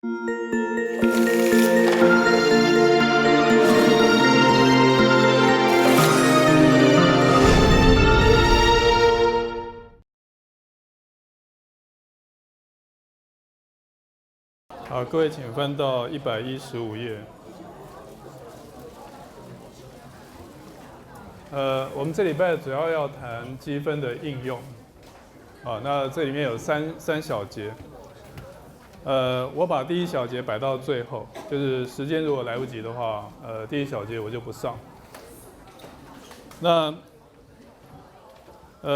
好，各位请翻到115页。我们这礼拜主要谈积分的应用。那这里面有三小节。我把第一小节摆到最后，就是时间如果来不及的话，第一小节我就不上。那所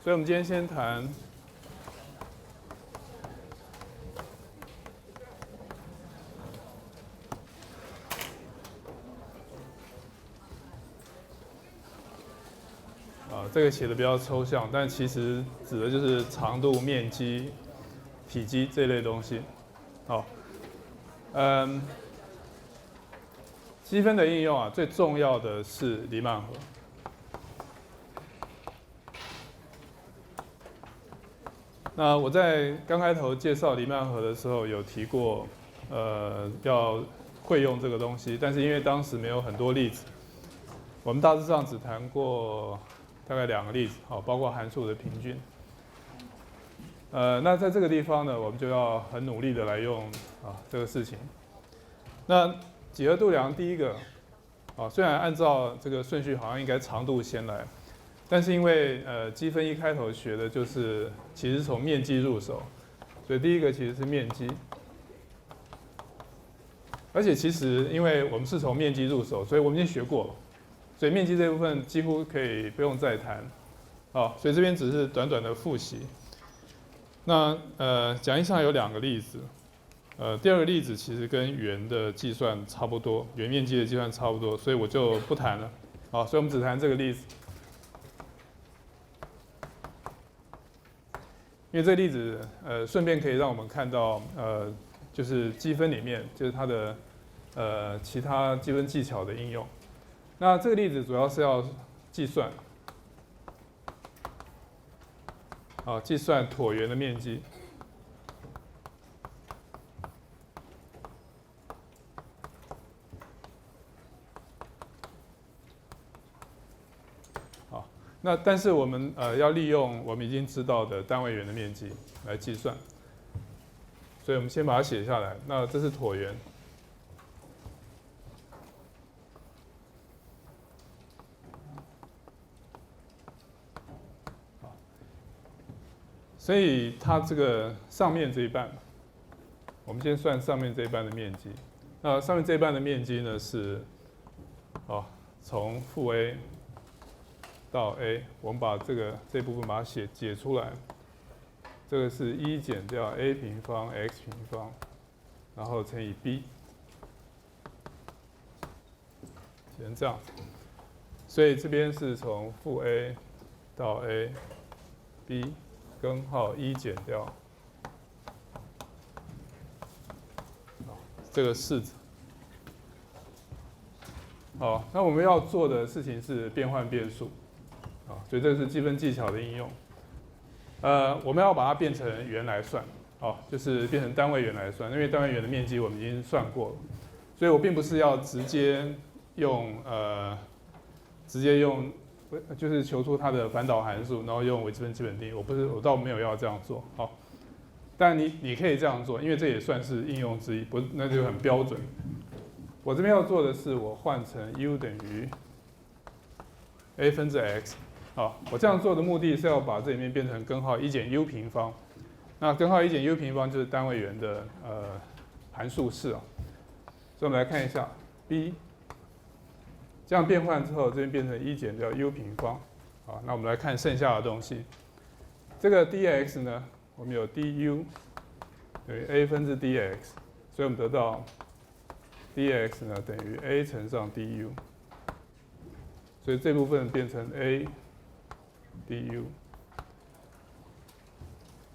以我们今天先谈。这个写的比较抽象，但其实指的就是长度、面积、体积这类东西。好，积分的应用啊，最重要的是黎曼河。那我在刚开头介绍黎曼河的时候有提过，要会用这个东西，但是因为当时没有很多例子，我们大致上只谈过大概2个例子，好，包括函数的平均。那在这个地方呢，我们就要很努力的来用这个事情。那几何度量第一个，虽然按照这个顺序好像应该长度先来，但是因为积分一开头学的就是其实从面积入手，所以第一个其实是面积。而且其实因为我们是从面积入手，所以我们已经学过了。所以面积这部分几乎可以不用再谈，所以这边只是短短的复习。那讲义上有2个例子，第2个例子其实跟圆的计算差不多，圆面积的计算差不多，所以我就不谈了，所以我们只谈这个例子。因为这个例子顺便可以让我们看到就是积分里面就是它的其他积分技巧的应用。那这个例子主要是要计算，计算椭圆的面积。好，那但是我们要利用我们已经知道的单位圆的面积来计算，所以我们先把它写下来。那这是椭圆。所以它这个上面这一半，我们先算上面这一半的面积。那上面这一半的面积呢是，从负 a 到 a， 我们把这部分把它解出来。这个是1减掉 a 平方 x 平方，然后乘以 b， 写成这样。所以这边是从负 a 到 a，b。根号1减掉这个式子。好，那我们要做的事情是变换变数，所以这是积分技巧的应用。我们要把它变成圆来算，就是变成单位圆来算，因为单位圆的面积我们已经算过了，所以我并不是要直接用就是求出它的反导函数，然后用微积分基本定义。我倒没有要这样做，好。但你可以这样做，因为这也算是应用之一，不，那就很标准。我这边要做的是，我换成 u 等于 a 分之 x。我这样做的目的是要把这里面变成根号1减 u 平方。那根号1减 u 平方就是单位圆的函数式啊。所以我们来看一下 b。这样变换之后，这边变成1减掉 u 平方。那我们来看剩下的东西。这个 dx 呢，我们有 du 等于 a 分之 dx， 所以我们得到 dx 呢等于 a 乘上 du， 所以这部分变成 a du。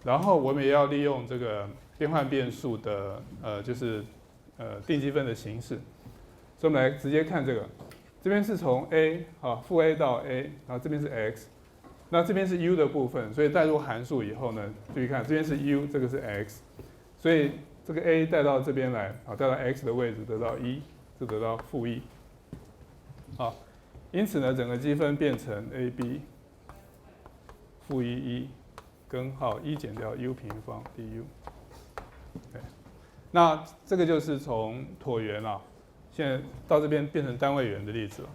然后我们也要利用这个变换变数的就是定积分的形式，所以我们来直接看这个。这边是从 a 负 a 到 a， 然后这边是 x， 那这边是 u 的部分，所以代入函数以后呢，注意看这边是 u， 这个是 x， 所以这个 a 带到这边来，好，带到 x 的位置得到1，就得到负1。好，因此呢，整个积分变成 ab 负1根号1减掉 u 平方 du。那这个就是从椭圆啊，现在到这边变成单位圆的例子了。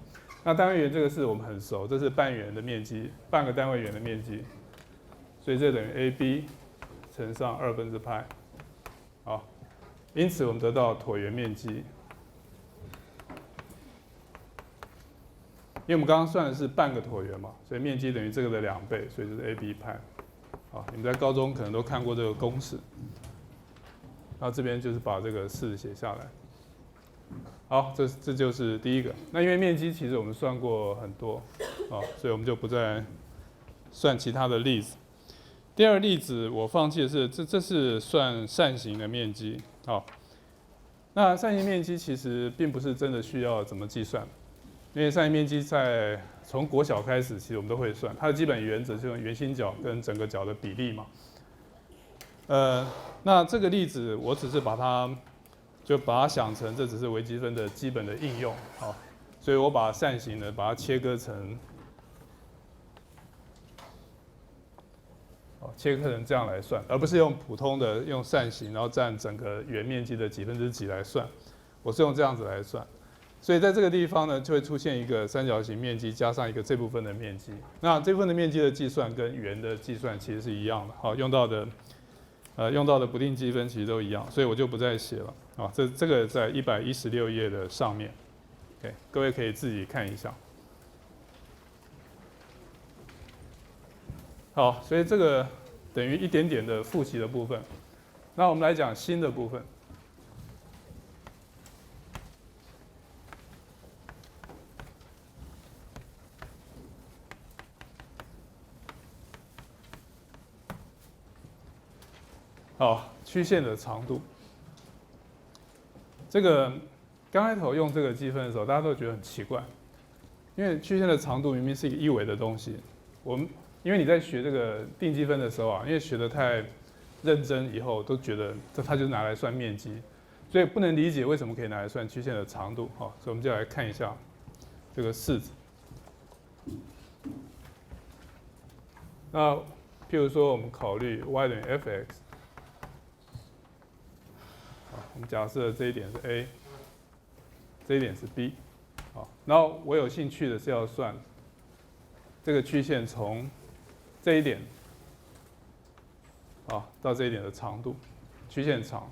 那单位圆这个是我们很熟，这是半圆的面积，半个单位圆的面积，所以这等于 ab 乘上2/π。好，因此我们得到椭圆面积，因为我们刚刚算的是半个椭圆嘛，所以面积等于这个的2倍，所以就是 ab 派。好，你们在高中可能都看过这个公式。然后这边就是把这个式写下来。好，这就是第一个。那因为面积其实我们算过很多，所以我们就不再算其他的例子。第二个例子我放弃的是，这是算扇形的面积。好，那扇形面积其实并不是真的需要怎么计算，因为扇形面积从国小开始，其实我们都会算。它的基本原则是用圆心角跟整个角的比例嘛。那这个例子我只是把它想成这只是微积分的基本的应用，好，所以我把扇形呢把它切割成这样来算，而不是用普通的用扇形，然后占整个圆面积的几分之几来算，我是用这样子来算。所以在这个地方呢，就会出现一个三角形面积加上一个这部分的面积。那这部分的面积的计算跟圆的计算其实是一样的，好，用到的不定积分其实都一样，所以我就不再写了。啊，这个在116页的上面，各位可以自己看一下。好，所以这个等于一点点的复习的部分。那我们来讲新的部分。好，曲线的长度。这个刚开头用这个积分的时候，大家都觉得很奇怪，因为曲线的长度明明是一个一维的东西，因为你在学这个定积分的时候啊，因为学得太认真以后，都觉得它就是拿来算面积，所以不能理解为什么可以拿来算曲线的长度。好，所以我们就来看一下这个式子。那譬如说，我们考虑 y 等于 f(x)。我们假设这一点是 A， 这一点是 B， 好，然后我有兴趣的是要算这个曲线从这一点，到这一点的长度，曲线长。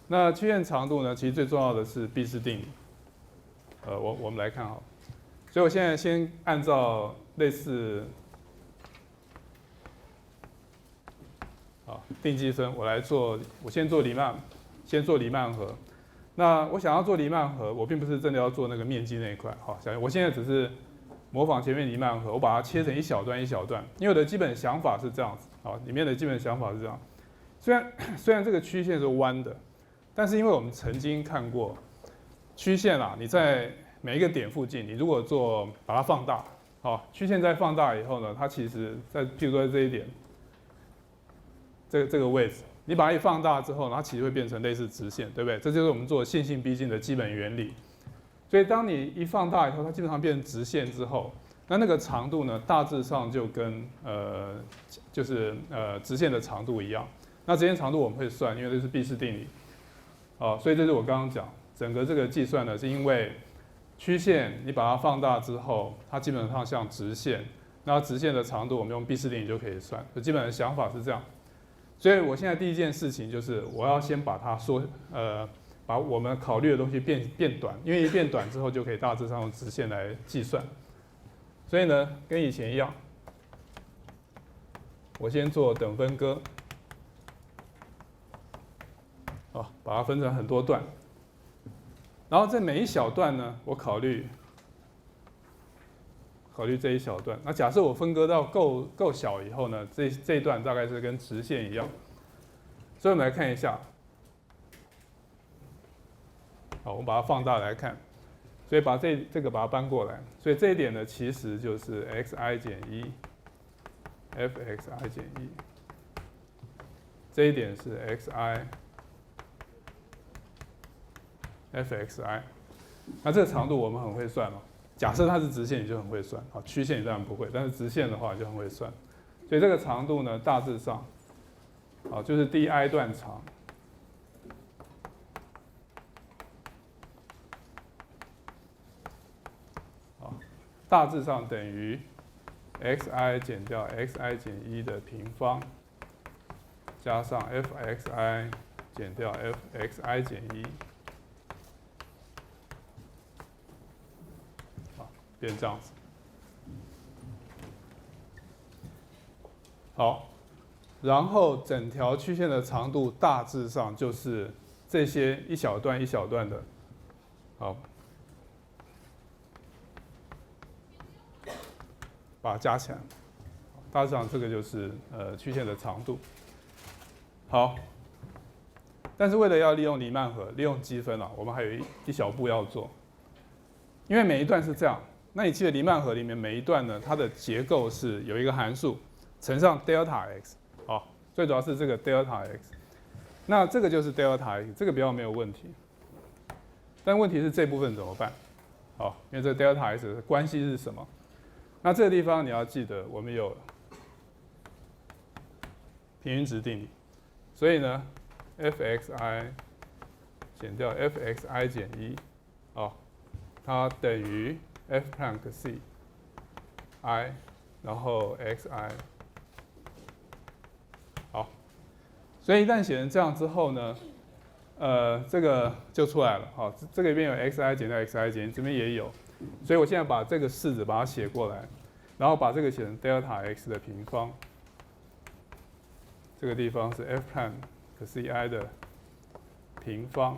那曲线长度呢，其实最重要的是毕氏定理。我们来看好，所以我现在先按照类似。定积分，我先做黎曼河。那我想要做黎曼河，我并不是真的要做那个面积那一块。好，我现在只是模仿前面黎曼河，我把它切成一小段一小段。因为我的基本想法是这样子，好，里面的基本想法是这样。虽然这个曲线是弯的，但是因为我们曾经看过曲线啊，你在每一个点附近，你如果把它放大，好，曲线在放大以后呢，它其实譬如说在这一点。这个位置，你把它一放大之后，它其实会变成类似直线，对不对？这就是我们做线性逼近的基本原理。所以当你一放大以后，它基本上变成直线之后，那个长度呢，大致上就跟直线的长度一样。那直线长度我们会算，因为这是毕氏定理。所以这是我刚刚讲，整个这个计算呢，是因为曲线你把它放大之后，它基本上像直线，那直线的长度我们用毕氏定理就可以算。基本的想法是这样。所以我现在第一件事情就是，我要先把它把我们考虑的东西变短，因为一变短之后就可以大致上用直线来计算。所以呢，跟以前一样，我先做等分割，把它分成很多段，然后这每一小段呢，我考虑这一小段。那假设我分割到够小以后呢，这一段大概是跟直线一样。所以我们来看一下。好，我们把它放大来看。所以把这个把它搬过来。所以这一点呢，其实就是xi 减1 fxi 减1。这一点是 xi fxi。那这个长度我们很会算了。假设它是直线，你就很会算。好，曲线你当然不会，但是直线的话就很会算。所以这个长度呢，大致上，好，就是di段长。好，大致上等于 xi 减掉 xi 减1的平方，加上 fxi 减掉 fxi 减1。变这样子。好，然后整条曲线的长度大致上就是这些一小段一小段的，好，把它加起来。大致上这个就是曲线的长度。好，但是为了要利用黎曼河，利用积分啊，我们还有一小步要做，因为每一段是这样。那你记得黎曼河里面每一段呢，它的结构是有一个函数乘上 delta x， 好，最主要是这个 delta x， 那这个就是 delta x， 这个比较没有问题。但问题是这部分怎么办？好，因为这个 delta x 的关系是什么？那这个地方你要记得，我们有平均值定理，所以呢 ，fxi 减掉 fxi 减1，好，它等于 f prime c i， 然后 xi， 好，所以一旦写成这样之后呢，这个就出来了，好，这个里面有 xi 减掉 xi 减1，这边也有，所以我现在把这个式子把它写过来，然后把这个写成 delta x 的平方，这个地方是 f prime c i 的平方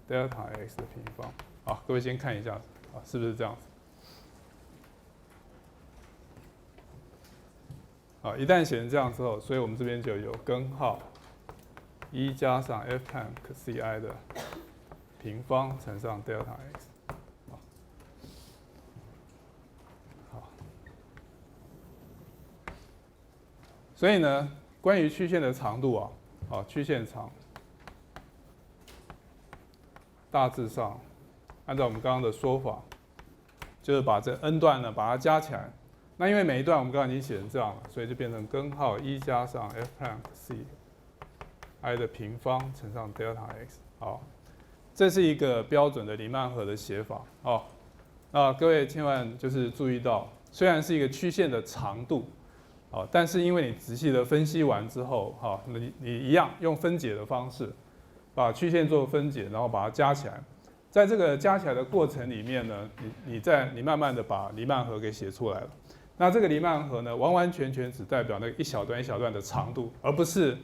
delta x 的平方，好，各位先看一下，啊，是不是这样子？好，一旦写成这样之后，所以我们这边就有根号1加上 f prime c i 的平方乘上 delta x。好，所以呢，关于曲线的长度啊，好，曲线长大致上按照我们刚刚的说法，就是把这 n 段呢把它加起来。那因为每一段我们刚刚已经写成这样了，所以就变成根号1加上 f prime c i 的平方乘上 delta x。好，这是一个标准的黎曼河的写法。好，那各位千万就是注意到，虽然是一个曲线的长度，好，但是因为你仔细的分析完之后，好，你一样用分解的方式把曲线做分解，然后把它加起来。在这个加起来的过程里面呢，你慢慢的把黎曼河给写出来了。那这个黎曼河呢，完完全全只代表那个一小段一小段的长度，而不是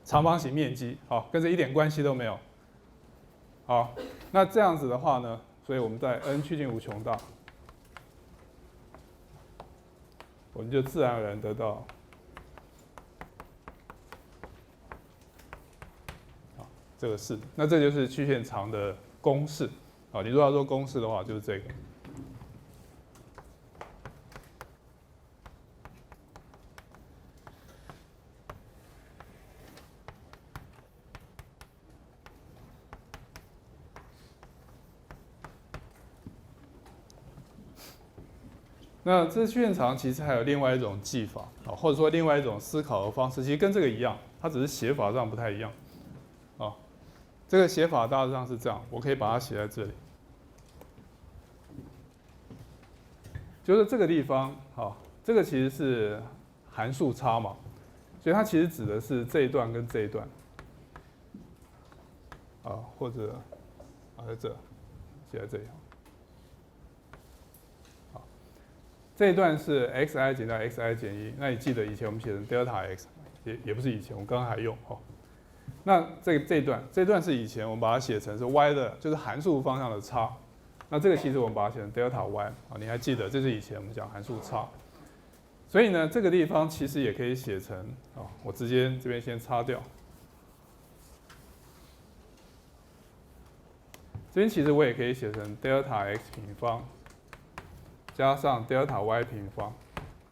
长方形面积，好，跟这一点关系都没有。好，那这样子的话呢，所以我们在 n 趋近无穷大，我们就自然而然得到，好，这个式，那这就是曲线长的公式。好，你如果要做公式的话，就是这个。那这曲线长其实还有另外一种记法啊，或者说另外一种思考的方式，其实跟这个一样，它只是写法上不太一样。啊，这个写法大致上是这样，我可以把它写在这里，就是这个地方，好，这个其实是函数差嘛，所以它其实指的是这一段跟这一段，啊，或者在这写在这里。这一段是 xi 减掉 xi 减1，那你记得以前我们写成 delta x， 也不是以前，我们刚刚还用哦。那这一段是以前我们把它写成是 y 的，就是函数方向的差。那这个其实我们把它写成 delta y 啊，你还记得这是以前我们讲函数差。所以呢，这个地方其实也可以写成啊，我直接这边先擦掉。这边其实我也可以写成 delta x 平方。加上 delta y 平方，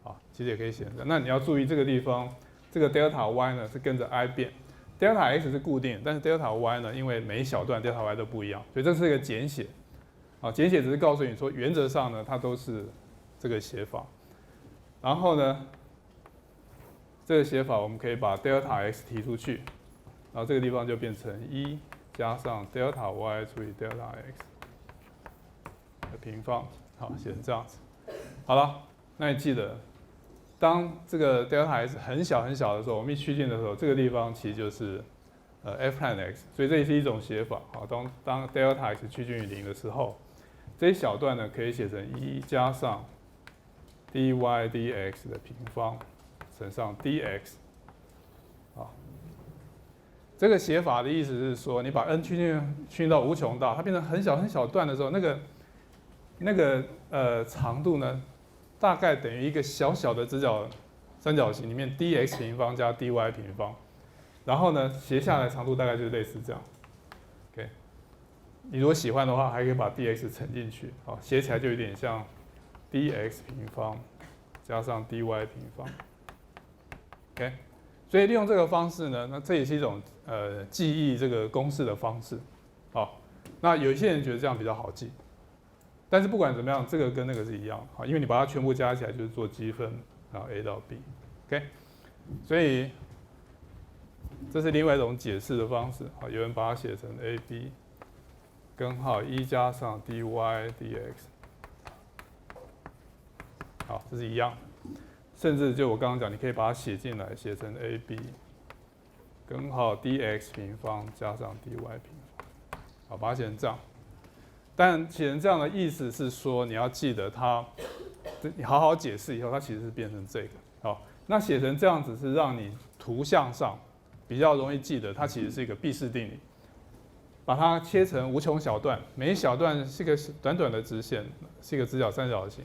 啊，其实也可以写成。那你要注意这个地方，这个 delta y 呢是跟着 i 变， delta x 是固定，但是 delta y 呢，因为每一小段 delta y 都不一样，所以这是一个简写。简写只是告诉你说，原则上呢，它都是这个写法。然后呢，这个写法我们可以把 delta x 提出去，然后这个地方就变成1加上 delta y 除以 delta x 的平方。好，写成这样子。好了，那你记得，当这个 delta x 很小很小的时候，我们一趋近的时候，这个地方其实就是f prime x， 所以这也是一种写法。好，当 delta x 趋近于0的时候，这一小段呢可以写成1加上 dy dx 的平方乘上 dx。好，这个写法的意思是说，你把 n 趋近到无穷大，它变成很小很小段的时候，那个长度呢，大概等于一个小小的直角三角形里面 dx 平方加 dy 平方，然后呢斜下来长度大概就是类似这样。OK， 你如果喜欢的话，还可以把 dx 乘进去，好，写起来就有点像 dx 平方加上 dy 平方。OK， 所以利用这个方式呢，那这也是一种记忆这个公式的方式。好，那有一些人觉得这样比较好记。但是不管怎么样，这个跟那个是一样，好，因为你把它全部加起来就是做积分，然后 a 到 b，OK， 所以这是另外一种解释的方式，好，有人把它写成 ab 根号1加上 dy dx， 好，这是一样，甚至就我刚刚讲，你可以把它写进来，写成 ab 根号 dx 平方加上 dy 平方，好，把它写成这样。但写成这样的意思是说，你要记得它，你好好解释以后，它其实是变成这个。好，那写成这样子是让你图像上比较容易记得，它其实是一个毕氏定理。把它切成无穷小段，每一小段是一个短短的直线，是一个直角三角形，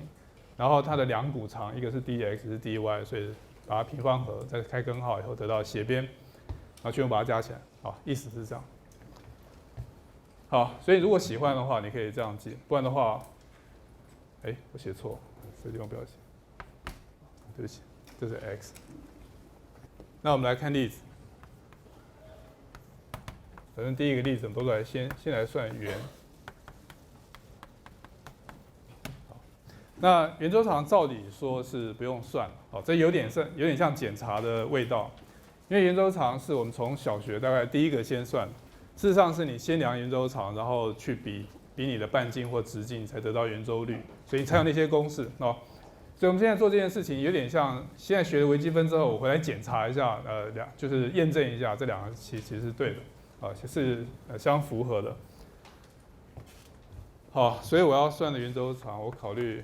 然后它的两股长，一个是 dx 是 dy， 所以把它平方合，再开根号以后得到斜边，然后全部把它加起来。好，意思是这样。好，所以如果喜欢的话，你可以这样记；不然的话，我写错，这地方不要写，对不起，这是 x。那我们来看例子，反正第一个例子我们都来先来算圆。那圆周长照理说是不用算，好，这有点像检查的味道，因为圆周长是我们从小学大概第一个先算。事实上是你先量圆周长，然后去比你的半径或直径，才得到圆周率，所以才有那些公式哦。所以我们现在做这件事情有点像现在学了微积分之后，我回来检查一下，就是验证一下这两个其实是对的，啊，是相符合的。好，所以我要算的圆周长，我考虑，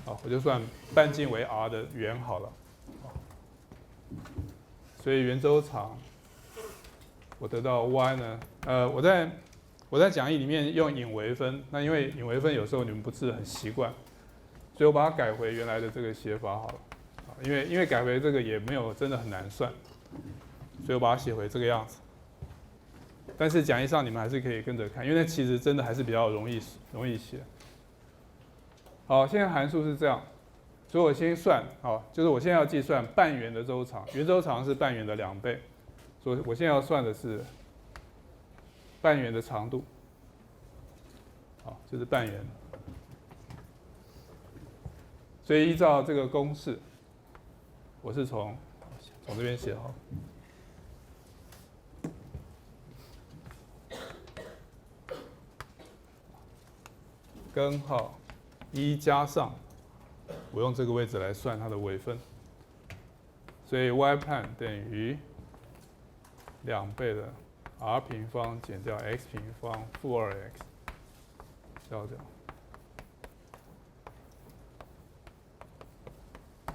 好，我就算半径为 r 的圆好了。所以圆周长。我得到 y 呢，我在讲义里面用引微分，那因为引微分有时候你们不是很习惯，所以我把它改回原来的这个写法好了，因为改回这个也没有真的很难算，所以我把它写回这个样子。但是讲义上你们还是可以跟着看，因为那其实真的还是比较容易写。好，现在函数是这样，所以我先算，好，就是我现在要计算半圆的周长，圆周长是半圆的2倍。所以我现在要算的是半圆的长度，好，就是半圆。所以依照这个公式，我是从这边写好，根号1加上，我用这个位置来算它的微分，所以 y' 等于2倍的 r 平方减掉 x 平方负2x， 消掉。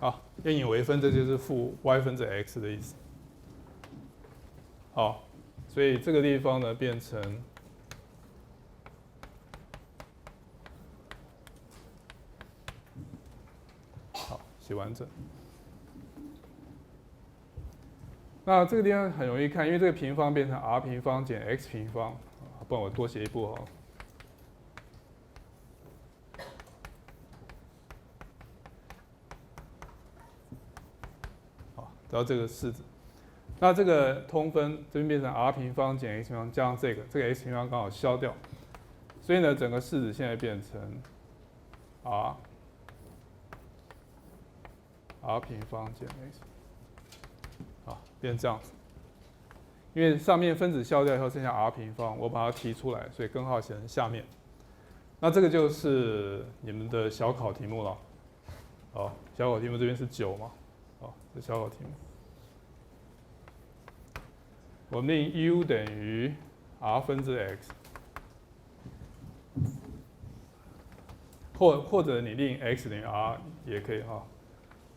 好，用引微分，这就是负 y 分之 x 的意思。好，所以这个地方呢变成好，写完整。那这个地方很容易看，因为这个平方变成 r 平方减 x 平方，不然我多写一步好了。好，得到这个式子。那这个通分这边变成 r 平方减 x 平方加上这个 x 平方刚好消掉，所以呢，整个式子现在变成 r 平方减 x， 好，变成这样子。因为上面分子消掉以后剩下 r 平方，我把它提出来，所以根号写成下面。那这个就是你们的小考题目了。好，小考题目这边是9嘛，好，这小考题目。我们令 u 等于 r 分之 x， 或者你令 x 等于 r 也可以哈，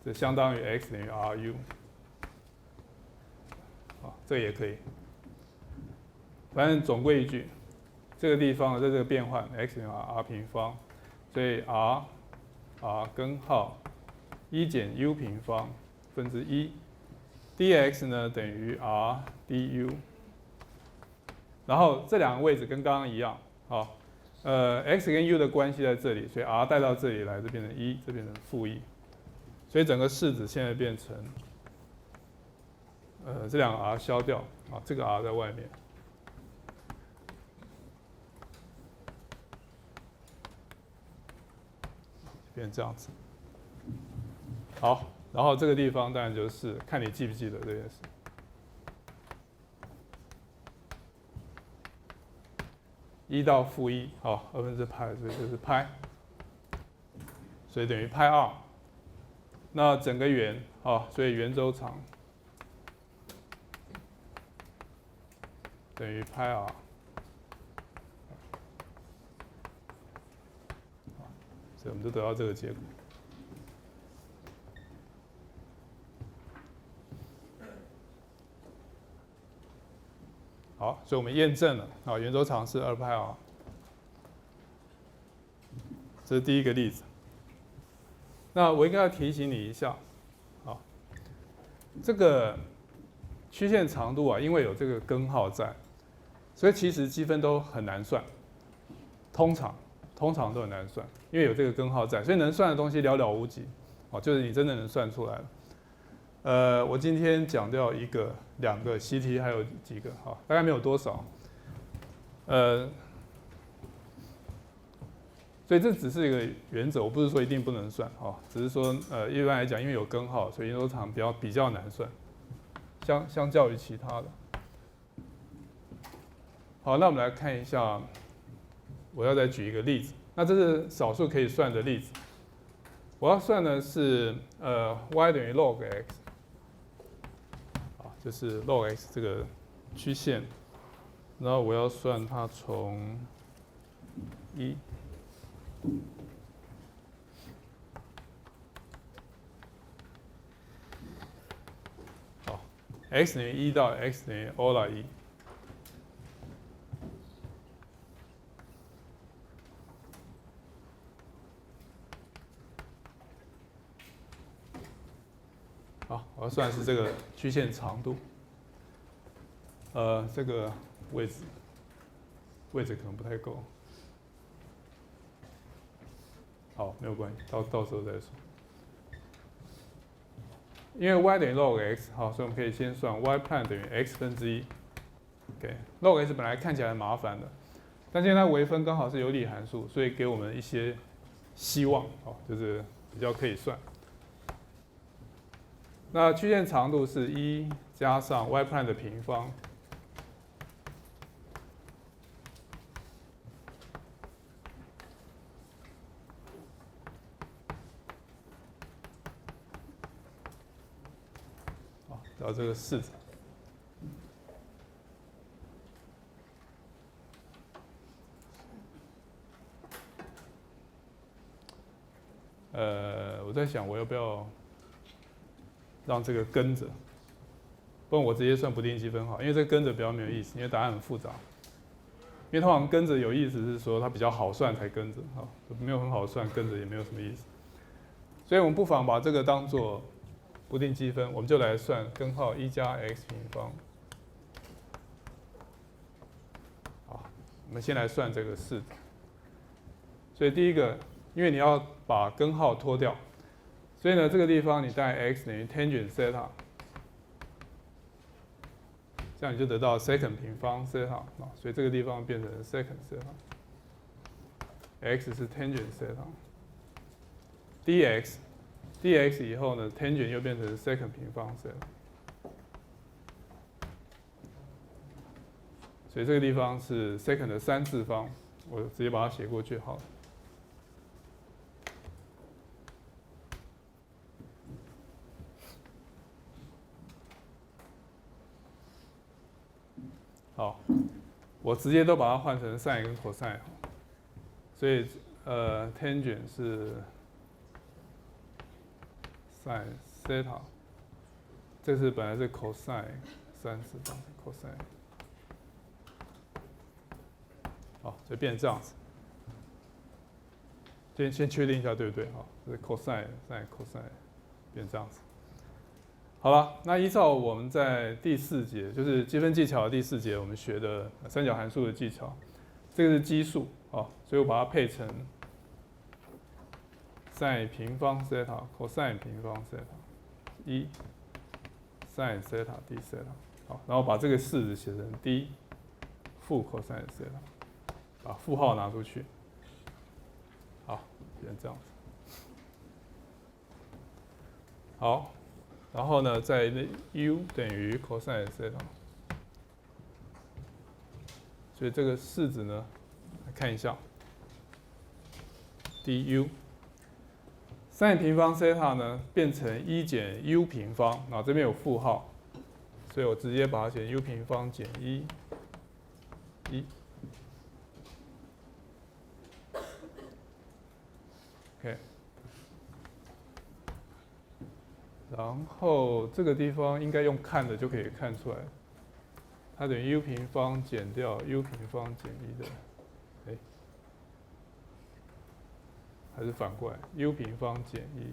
这相当于 x 等于 ru。这也可以，反正总归一句，这个地方在这个变换 x 等于 r 平方，所以 r 根号1减 u 平方分之1 dx 呢等于 r du， 然后这两个位置跟刚刚一样，好，x 跟 u 的关系在这里，所以 r 带到这里来，这变成1，这变成-1，所以整个式子现在变成。这两个 r 消掉啊，这个 r 在外面，变成这样子。好，然后这个地方当然就是看你记不记得这件事。1到-1，好，2分之派，所以就是派，所以等于派2。那整个圆，好，所以圆周长。等于派 r， 所以我们就得到这个结果。好，所以我们验证了啊，圆周长是2派 r， 这是第一个例子。那我应该要提醒你一下，啊，这个曲线长度啊，因为有这个根号在。所以其实积分都很难算，通常都很难算，因为有这个根号在，所以能算的东西寥寥无几，哦，就是你真的能算出来了。我今天讲掉1个、2个习题，还有几个，好，大概没有多少。所以这只是一个原则，我不是说一定不能算，哦，只是说一般来讲，因为有根号，所以圆周长比较难算，相较于其他的。好，那我们来看一下，我要再举一个例子。那这是少数可以算的例子。我要算的是y 等于 log x， 啊，就是 log x 这个曲线，然后我要算它从1，好 ，x 等于1到 x 等于 o 拉1。好，我要算的是这个曲线长度。这个位置可能不太够。好，没有关系，到时候再说。因为 y 等于 log x， 好，所以我们可以先算 y prime 等于 x 分之1。OK，log x 本来看起来很麻烦的，但现在它微分刚好是有理函数，所以给我们一些希望，哦，就是比较可以算。那曲线长度是1加上 y prime 的平方，好，到这个式子。我在想我要不要让这个跟着，不然我直接算不定积分好，因为这个跟着比较没有意思，因为答案很复杂。因为通常跟着有意思是说它比较好算才跟着，啊，没有很好算跟着也没有什么意思。所以我们不妨把这个当做不定积分，我们就来算根号1加 x 平方。好，我们先来算这个式子。所以第一个，因为你要把根号脱掉，所以呢，这个地方你带 x 等于 tangent theta，这样你就得到 secant 平方 theta 啊，所以这个地方变成 secant theta，x 是 tangent theta，dx 以后呢 tangent 又变成 secant 平方 theta， 所以这个地方是 secant 的3次方，我直接把它写过去好了。好，我直接都把它换成 sin 跟 cosine， 所以tangent 是 sin theta， 这是本来是 cosine 3次方 cosine， 好，所以变成这样子。先确定一下对不对？好，这是 cosine sin cosine 变这样子。好了，那依照我们在第4节，就是积分技巧的第4节，我们学的三角函数的技巧，这个是基数啊，所以我把它配成 sin 平方 theta cosine 平方 theta 1 sin theta d theta， 好，然后把这个式子写成 d 负 cosine theta， 把负号拿出去，好，变成这样子。好。然后呢，在u 等于 cosine theta， 所以这个式子呢，来看一下 du sin 平方 theta 呢变成1减 u 平方，然后这边有负号，所以我直接把它写 u 平方减1 OK。然后这个地方应该用看的就可以看出来，它等于 u 平方减掉 u 平方减1的，还是反过来 u 平方减1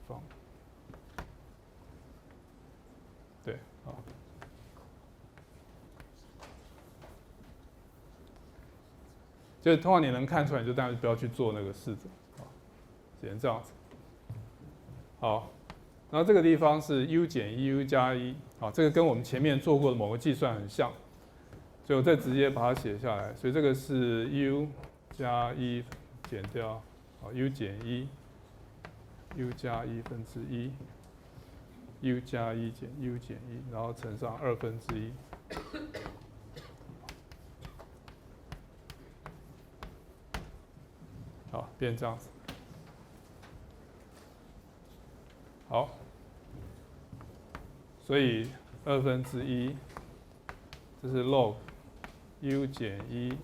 方，对，好，就是通常你能看出来，你就当然不要去做那个式子，啊，只能这样子。好，然后这个地方是 u 减1 u 加1，好，这个跟我们前面做过的某个计算很像，所以我再直接把它写下来。所以这个是 u 加1减掉，好 u 减1 u 加1分之1 u 加1减 u 减1，然后乘上2分之1。好，变这样子。好，所以2分之1，这是 log u 减1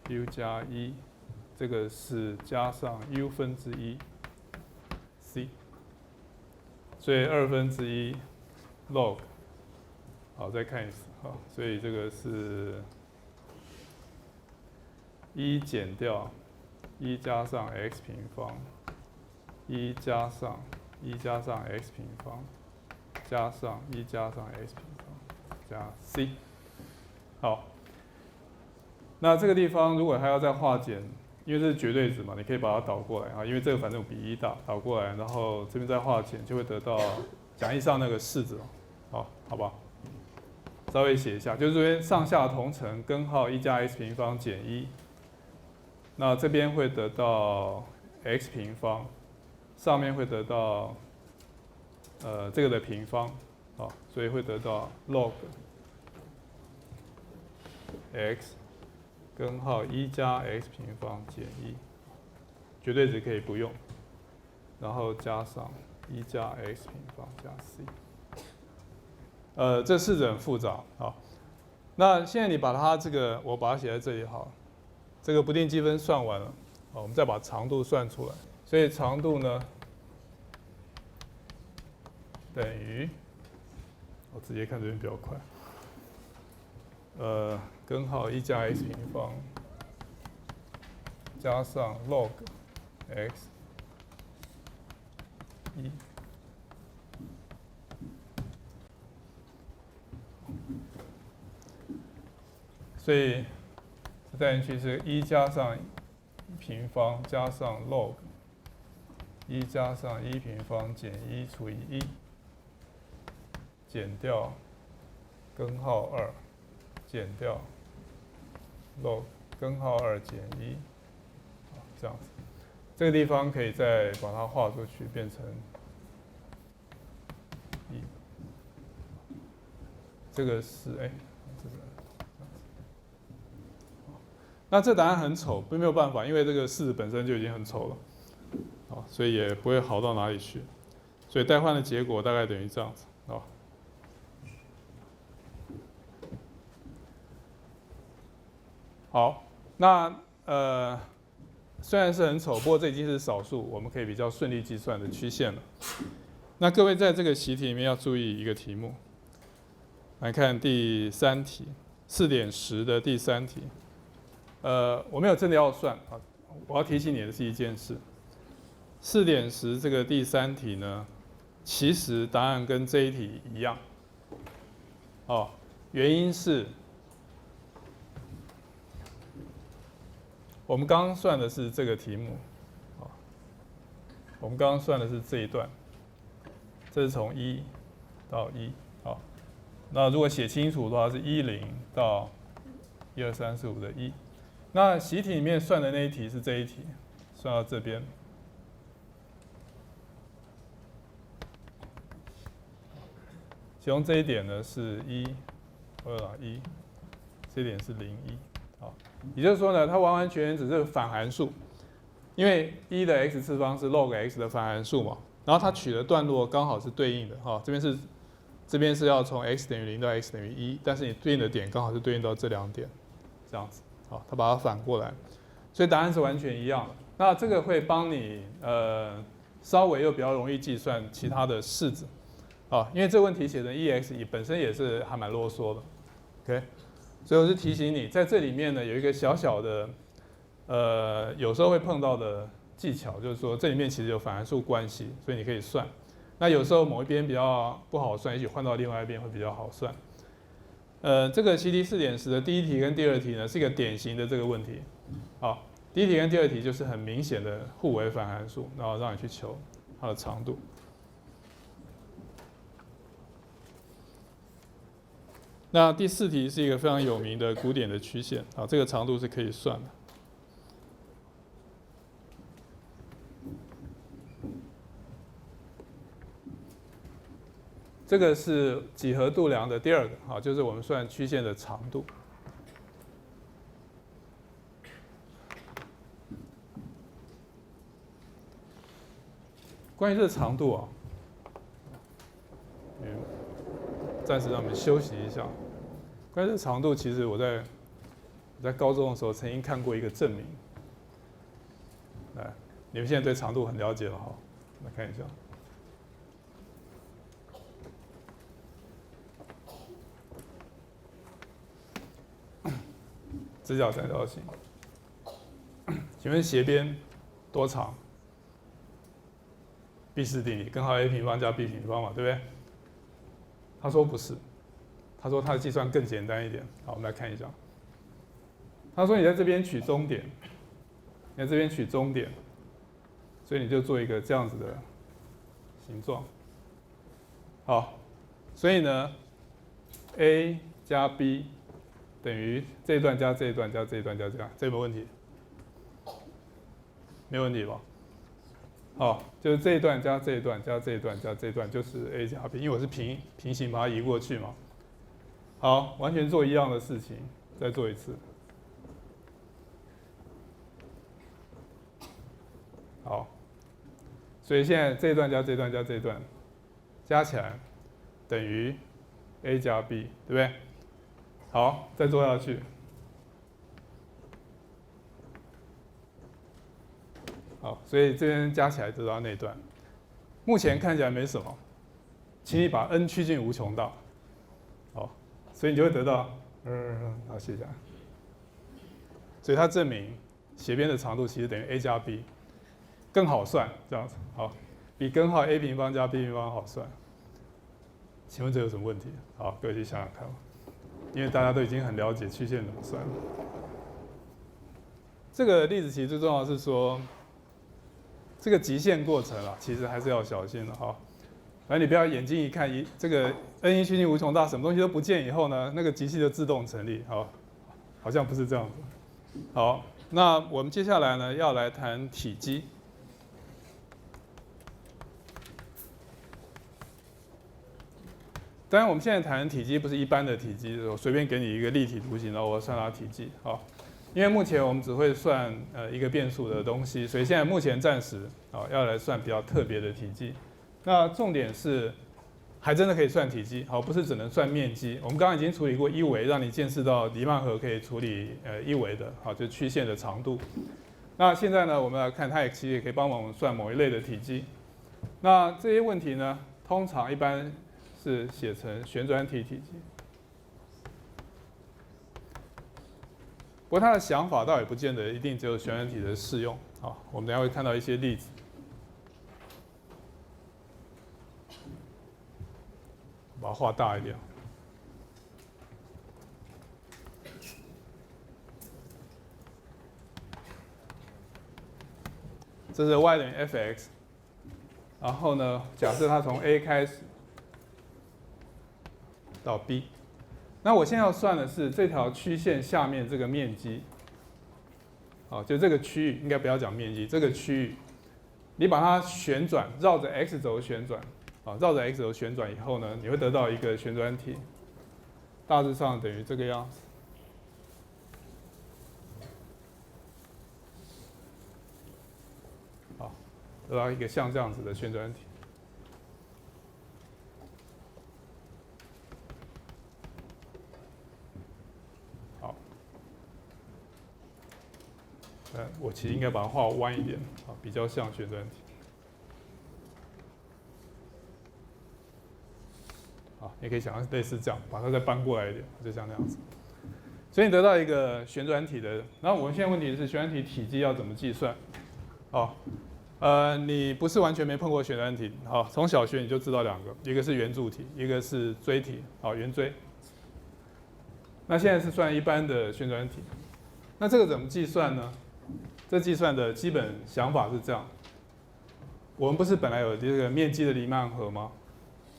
u 加1，这个是加上 u 分之1 c， 所以2分之1 log， 好，再看一次，好，所以这个是1减掉1加上 x 平方1加上1加上 x 平方加上1加上 x 平方加 c， 好，那这个地方如果还要再化简，因为这是绝对值嘛，你可以把它导过来啊，因为这个反正比1大，导过来，然后这边再化简，就会得到讲义上那个式子，好吧？稍微写一下，就是这边上下同乘根号1加 x 平方减1，那这边会得到 x 平方。上面会得到这个的平方，啊，所以会得到 log x 根号1加 x 平方减1，绝对值可以不用，然后加上1加 x 平方加 c。这式子很复杂，好，那现在你把它这个，我把它写在这里好了，这个不定积分算完了，好，我们再把长度算出来。所以长度呢等于，我直接看这边比较快，根号1加 x 平方加上 log x 1，所以这代进去是1加上1平方加上 log 1加上1平方减1除以1，减掉根号2减掉 log 根号2减1，这样子。这个地方可以再把它画出去，变成1。这个是这个。那这答案很丑，没有办法，因为这个4本身就已经很丑了，所以也不会好到哪里去。所以代换的结果大概等于这样子，好，那虽然是很丑，不过这已经是少数，我们可以比较顺利计算的曲线了。那各位在这个习题里面要注意一个题目，来看第3题，4.10的第3题。我没有真的要算啊，我要提醒你的是一件事，4.10这个第3题呢，其实答案跟这一题一样，原因是我们刚刚算的是这个题目，我们刚刚算的是这一段，这是从1到1，那如果写清楚的话是10到12345的1。那习题里面算的那一题是这一题，算到这边。其中这一点呢是1，这一点是0.1，也就是说呢，它完完全全只是反函数，因为1的x次方是 log x 的反函数嘛，然后它取的段落刚好是对应的，这边是要从 x 等于0到 x 等于1，但是你对应的点刚好是对应到这2点，这样子。它把它反过来，所以答案是完全一样的。那这个会帮你稍微又比较容易计算其他的式子，因为这个问题写成 EX 本身也是还蛮啰嗦的 ，OK？ 所以我是提醒你，在这里面呢有一个小小的有时候会碰到的技巧，就是说这里面其实有反函数关系，所以你可以算。那有时候某一边比较不好算，也许换到另外一边会比较好算。这个习题4.10的第1题跟第2题呢，是一个典型的这个问题。第1题跟第2题就是很明显的互为反函数，然后让你去求它的长度。那第4题是一个非常有名的古典的曲线，这个长度是可以算的。这个是几何度量的第2个，就是我们算曲线的长度。关于这个长度暂时让我们休息一下。关于这个长度，其实我在高中的时候曾经看过一个证明。你们现在对长度很了解了哈，来看一下。直角三角形，请问斜边多长？毕氏定理，根号 a 平方加 b 平方嘛，对不对？他说不是，他说他的计算更简单一点。好，我们来看一下。他说你在这边取终点，你在这边取终点，所以你就做一个这样子的形状。好，所以呢 ，a 加 b。等于这一段加这一段加这一段加这样，这有没有问题？没问题吧？就是这一段加这一段加这一段加这一段就是 a 加 b， 因为我是平行把它移过去嘛。好，完全做一样的事情，再做一次。好，所以现在这一段加这一段加这一段加起来等于 a 加 b， 对不对？好，再做下去。好，所以这边加起来得到那段，目前看起来没什么，请你把 n 趋近无穷大。好，所以你就会得到，好，写下来。所以它证明斜边的长度其实等于 a 加 b， 更好算，这样子。好，比根号 a 平方加 b 平方好算。请问这有什么问题？好，各位去想想看吧。因为大家都已经很了解曲线怎么算了。这个例子其实最重要的是说，这个极限过程其实还是要小心的哈。反正你不要眼睛一看这个 n 一趋近无穷大，什么东西都不见以后呢，那个集系就自动成立。好像不是这样子。好，那我们接下来呢要来谈体积。当然，我们现在谈体积不是一般的体积，我随便给你一个立体图形，然后我算它体积。好，因为目前我们只会算一个变数的东西，所以现在目前暂时要来算比较特别的体积。那重点是还真的可以算体积，好，不是只能算面积。我们刚刚已经处理过一维，让你见识到黎曼河可以处理一维的，好，就曲线的长度。那现在呢，我们来看它也其实也可以帮忙我们算某一类的体积。那这些问题呢，通常一般是写成旋转体体积。不过他的想法倒也不见得一定只有旋转体的适用。好，我们等一下会看到一些例子。把它画大一点。这是 y 等于 f(x)， 然后呢，假设它从 a 开始到 b， 那我现在要算的是这条曲线下面这个面积，好，就这个区域，应该不要讲面积，这个区域，你把它旋转，绕着 x 轴旋转，啊，绕着 x 轴旋转以后呢，你会得到一个旋转体，大致上等于这个样子。好，得到一个像这样子的旋转体。好，我其实应该把它画弯一点，啊，比较像旋转体。好，你可以想象类似这样，把它再搬过来一点，就像那样子。所以你得到一个旋转体的，然后我们现在问题是旋转体体积要怎么计算？好，你不是完全没碰过旋转体，好，从小学你就知道两个，一个是圆柱体，一个是锥体，好，圆锥。那现在是算一般的旋转体，那这个怎么计算呢？这计算的基本想法是这样：我们不是本来有这个面积的黎曼河吗？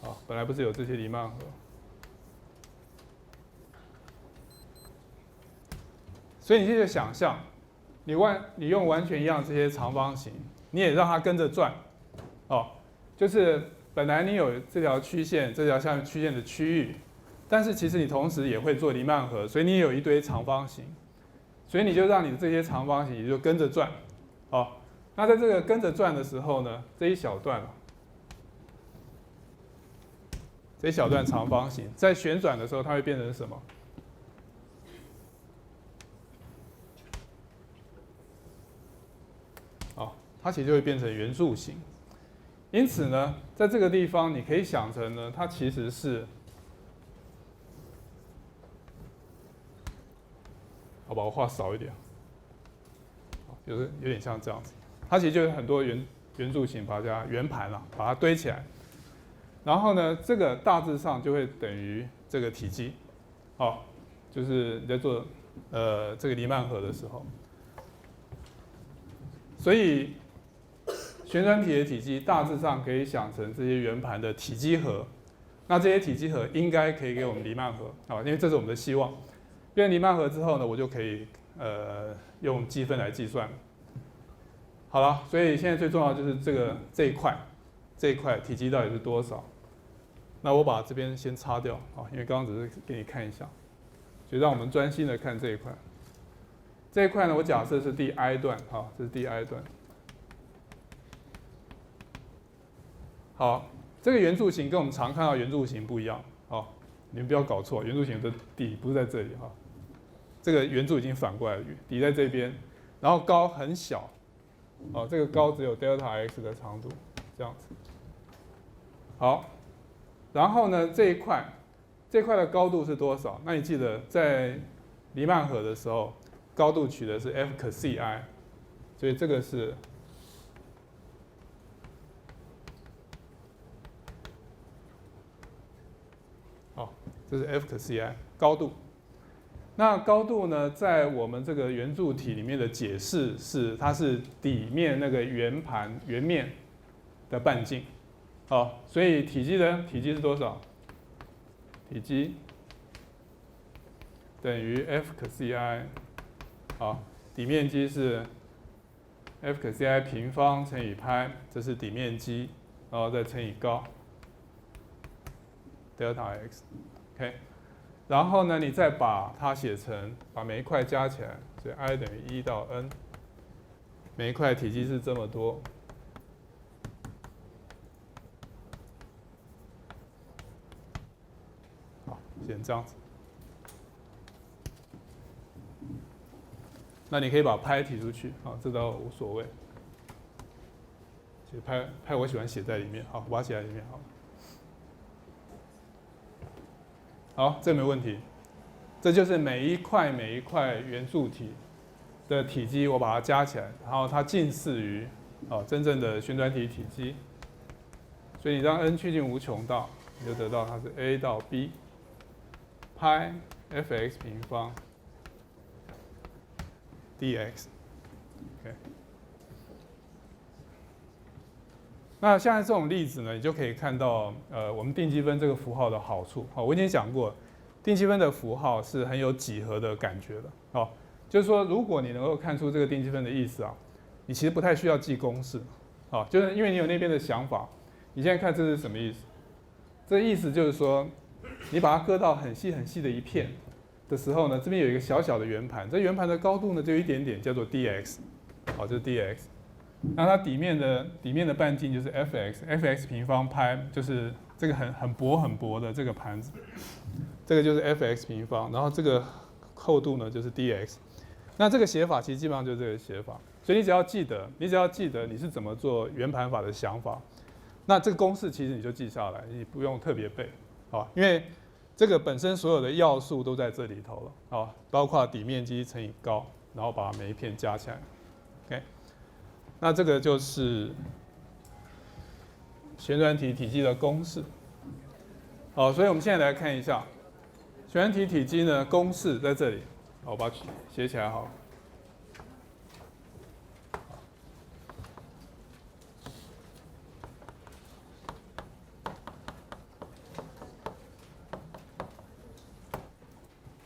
啊，本来不是有这些黎曼河，所以你现在想象，你用完全一样这些长方形，你也让它跟着转，哦，就是本来你有这条曲线，这条下面曲线的区域，但是其实你同时也会做黎曼河，所以你也有一堆长方形，所以你就让你这些长方形也就跟着转，哦，那在这个跟着转的时候呢，这一小段这一小段长方形在旋转的时候，它会变成什么？好，它其实就会变成圆柱形。因此呢，在这个地方你可以想成呢，它其实是，好吧，我画少一点，就是有点像这样子。它其实就是很多圆柱形，把它圆盘了，把它堆起来。然后呢，这个大致上就会等于这个体积，好，就是你在做这个黎曼河的时候，所以旋转体的体积大致上可以想成这些圆盘的体积和，那这些体积和应该可以给我们黎曼河，好，因为这是我们的希望。变黎曼河之后呢，我就可以用积分来计算。好了，所以现在最重要的就是这一块体积到底是多少？那我把这边先擦掉啊，因为刚刚只是给你看一下，就让我们专心的看这一块。这一块呢，我假设是第 i 段，好，这是第 i 段。好，这个圆柱形跟我们常看到圆柱形不一样，好，你们不要搞错，圆柱形的底不是在这里哈，这个圆柱已经反过来了，底在这边，然后高很小，哦，这个高只有 delta x 的长度，这样子。好。然后呢，这一块的高度是多少？那你记得在黎曼河的时候，高度取的是 f 可 c i， 所以这个是好，这是 f 可 c i 高度。那高度呢，在我们这个圆柱体里面的解释是，它是底面那个圆面的半径。好，所以体积是多少？体积等于 F 可 Ci， 好，底面积是 F 可 Ci 平方乘以派，这是底面积，然后再乘以高 delta x，OK， 然后呢，你再把它写成，把每一块加起来，所以 I 等于1到 n， 每一块体积是这么多。好，先这样子。那你可以把派提出去，啊，这倒无所谓。其实派我喜欢写在里面，好，我把它写在里面好了。好，这没问题。这就是每一块圆柱体的体积，我把它加起来，然后它近似于真正的旋转体体积。所以你让 n 趋近无穷大，你就得到它是 a 到 b 派 f(x) 平方 dx。OK。那现在这种例子呢，你就可以看到我们定积分这个符号的好处。好，我已经讲过，定积分的符号是很有几何的感觉的。好，就是说，如果你能够看出这个定积分的意思啊，你其实不太需要记公式。好，就是因为你有那边的想法。你现在看这是什么意思？这意思就是说，你把它割到很细很细的一片的时候呢，这边有一个小小的圆盘，这圆盘的高度呢就一点点，叫做 dx。好，这是 dx。那它底面的半径就是 f(x) 平方派，就是这个很薄的这个盘子，这个就是 f(x) 平方，然后这个厚度呢就是 dx。那这个写法其实基本上就是这个写法，所以你只要记得你是怎么做圆盘法的想法，那这个公式其实你就记下来，你不用特别背，好，因为这个本身所有的要素都在这里头了，好，包括底面积乘以高，然后把每一片加起来 ，OK。那这个就是旋转体体积的公式。好，所以我们现在来看一下旋转体体积呢，公式在这里，我把它写起来好了。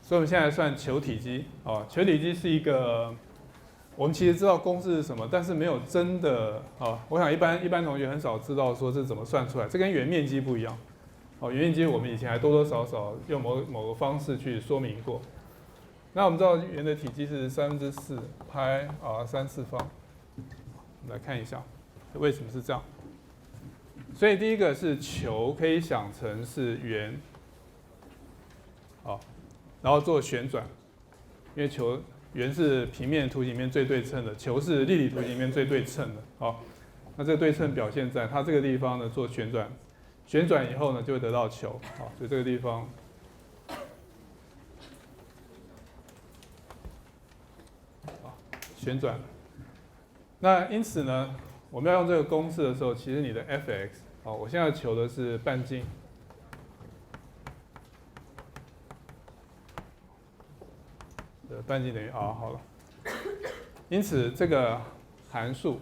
所以我们现在算求体积，求体积是一个。我们其实知道公式是什么，但是没有真的我想一般同学很少知道说这怎么算出来，这跟圆面积不一样。圆面积我们以前还多多少少用某个方式去说明过。那我们知道圆的体积是4/3派 r3/4方。我们来看一下为什么是这样。所以第一个是球可以想成是圆，然后做旋转，因为圆是平面图形里面最对称的，球是立体图形里面最对称的。好，那这个对称表现在它这个地方呢做旋转，旋转以后呢就会得到球。好，所以这个地方旋转。那因此呢，我们要用这个公式的时候，其实你的 f(x) 我现在求的是半径。半径等于 r 好了，因此这个函数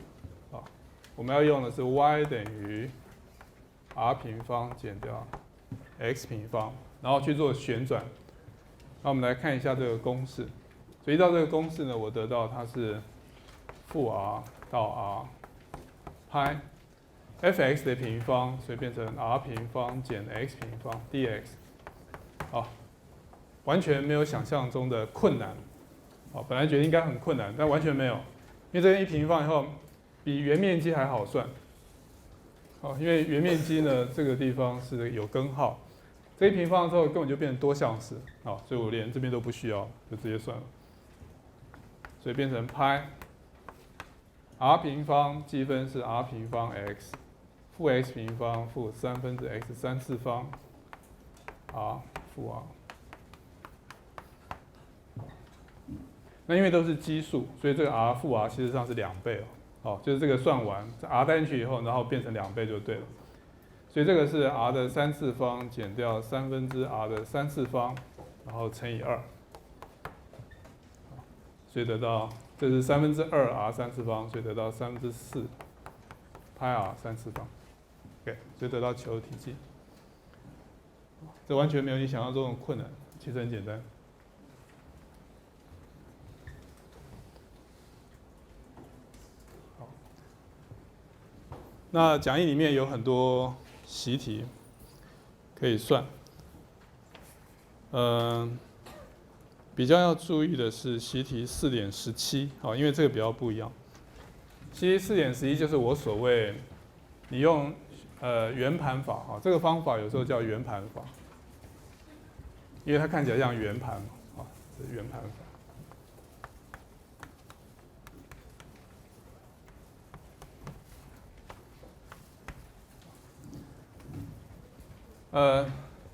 我们要用的是 y 等于 r 平方减掉 x 平方，然后去做旋转。那我们来看一下这个公式。所以依照这个公式呢，我得到它是负 r 到 r 派 f(x) 的平方，所以变成 r 平方减 x 平方 dx。好，完全没有想象中的困难。本来觉得应该很困难，但完全没有，因为这个一平方以后，比圆面积还好算。因为圆面积呢，这个地方是有根号，这一平方之后根本就变成多项式，所以我连这边都不需要，就直接算了。所以变成派 r 平方积分是 r 平方 x 负 x 平方负3/x3/4方 r 负 r。那因为都是基数，所以这个 r 负 r 其实上是2倍哦。就是这个算完 r 带进去以后，然后变成2倍就对了。所以这个是 r 的3/4方减掉r 的3/4方，然后乘以2。所以得到这是2/3 r 3/4方，所以得到4/3派 r 3/4方。，OK， 就得到球的体积。这完全没有你想象中的困难，其实很简单。好，那讲义里面有很多习题可以算，比较要注意的是习题4.17，好，因为这个比较不一样。习题4.11就是我所谓你用圆盘法啊，这个方法有时候叫圆盘法，因为它看起来像圆盘嘛，啊，这是圆盘法。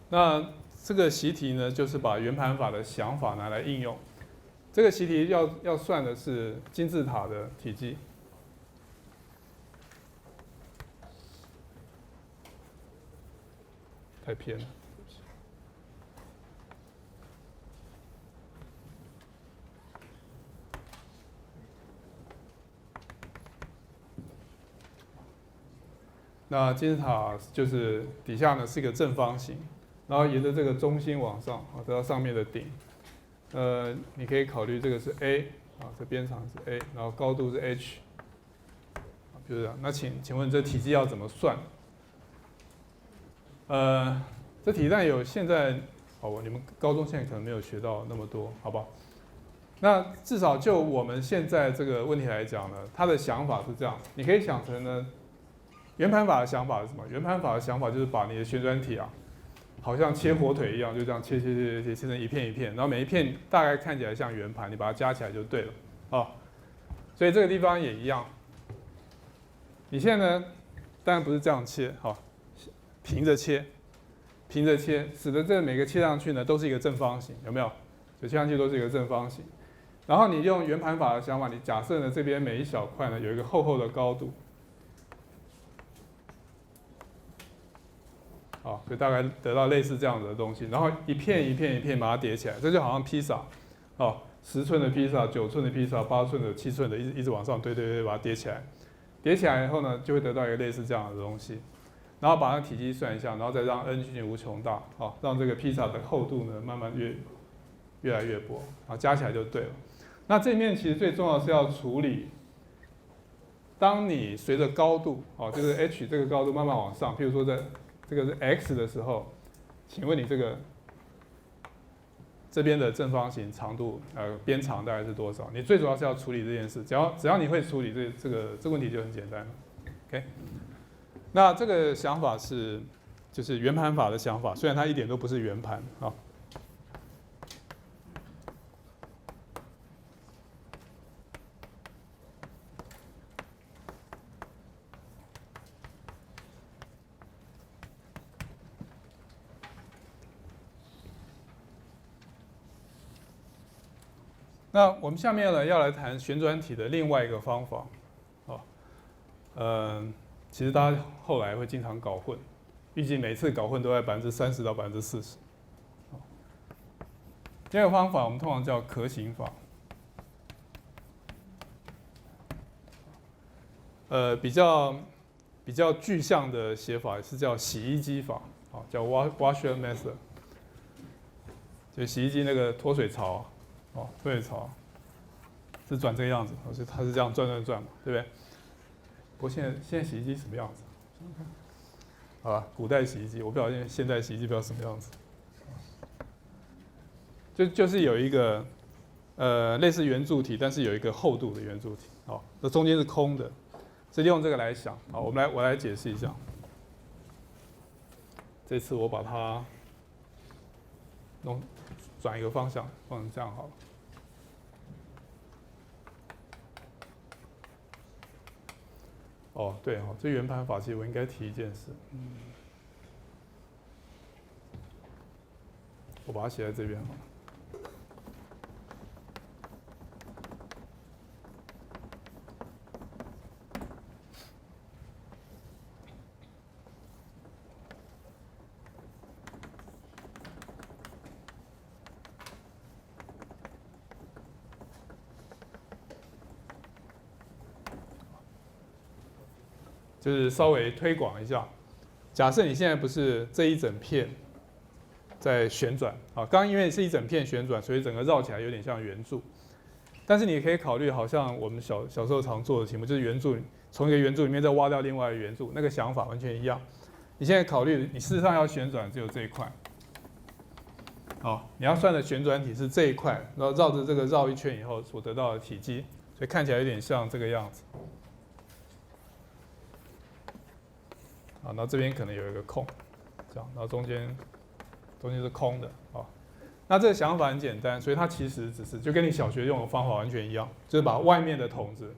那这个习题呢，就是把圆盘法的想法拿来应用。这个习题要算的是金字塔的体积。太偏了。那金字塔就是底下呢是一个正方形，然后沿着这个中心往上啊，得到上面的顶。你可以考虑这个是 A 啊，这边长是 A， 然后高度是 H， 就是这样。那请问这体积要怎么算？这体但有现在你们高中现在可能没有学到那么多，好不好？那至少就我们现在这个问题来讲呢，他的想法是这样，你可以想成呢，圆盘法的想法是什么？圆盘法的想法就是把你的旋转体啊，好像切火腿一样，就这样切成一片一片，然后每一片大概看起来像圆盘，你把它加起来就对了啊。所以这个地方也一样，你现在呢，当然不是这样切，好，平着切，使得这每个切上去呢都是一个正方形，有没有？就切上去都是一个正方形。然后你用圆盘法的想法，你假设呢这边每一小块呢有一个厚厚的高度，好，就大概得到类似这样子的东西，然后一片一片一片把它叠起来，这就好像披萨，哦，10寸的披萨、9寸的披萨、8寸的、7寸的，一直往上堆，把它叠起来。叠起来以后呢，就会得到一个类似这样的东西。然后把它体积算一下，然后再让 n 趋近无穷大，好，让这个披萨的厚度呢慢慢越来越薄，然后加起来就对了。那这面其实最重要的是要处理，当你随着高度，就是 h 这个高度慢慢往上，譬如说这个是 x 的时候，请问你这边的正方形长度，边长大概是多少？你最主要是要处理这件事，只要你会处理这个问题就很简单了 ，OK。那这个想法就是圆盘法的想法，虽然它一点都不是圆盘啊。那我们下面呢要来谈旋转体的另外一个方法，其实大家后来会经常搞混，预计每次搞混都在30%到40%。第二个方法我们通常叫壳形法，比较具象的写法是叫洗衣机法，叫 washer method， 就洗衣机那个脱水槽。脱水槽是转这个样子，它是这样转嘛，对不对？不过现在洗衣机什么样子？好吧，古代洗衣机我不晓得现在洗衣机不知道什么样子。就是有一个类似圆柱体，但是有一个厚度的圆柱体，那中间是空的，是利用这个来想。好，我来解释一下。这次我把它转一个方向，放成这样好了。对这圆盘法其实我应该提一件事，我把它写在这边好了。就是稍微推广一下，假设你现在不是这一整片在旋转，啊，刚刚因为是一整片旋转，所以整个绕起来有点像圆柱。但是你可以考虑，好像我们小时候常做的题目，就是圆柱从一个圆柱里面再挖掉另外一个圆柱，那个想法完全一样。你现在考虑，你事实上要旋转只有这一块，好，你要算的旋转体是这一块，然后绕着这个绕一圈以后所得到的体积，所以看起来有点像这个样子。啊，然后这边可能有一个空，这样，然后中间是空的，啊，那这个想法很简单，所以它其实只是就跟你小学用的方法完全一样，就是把外面的筒子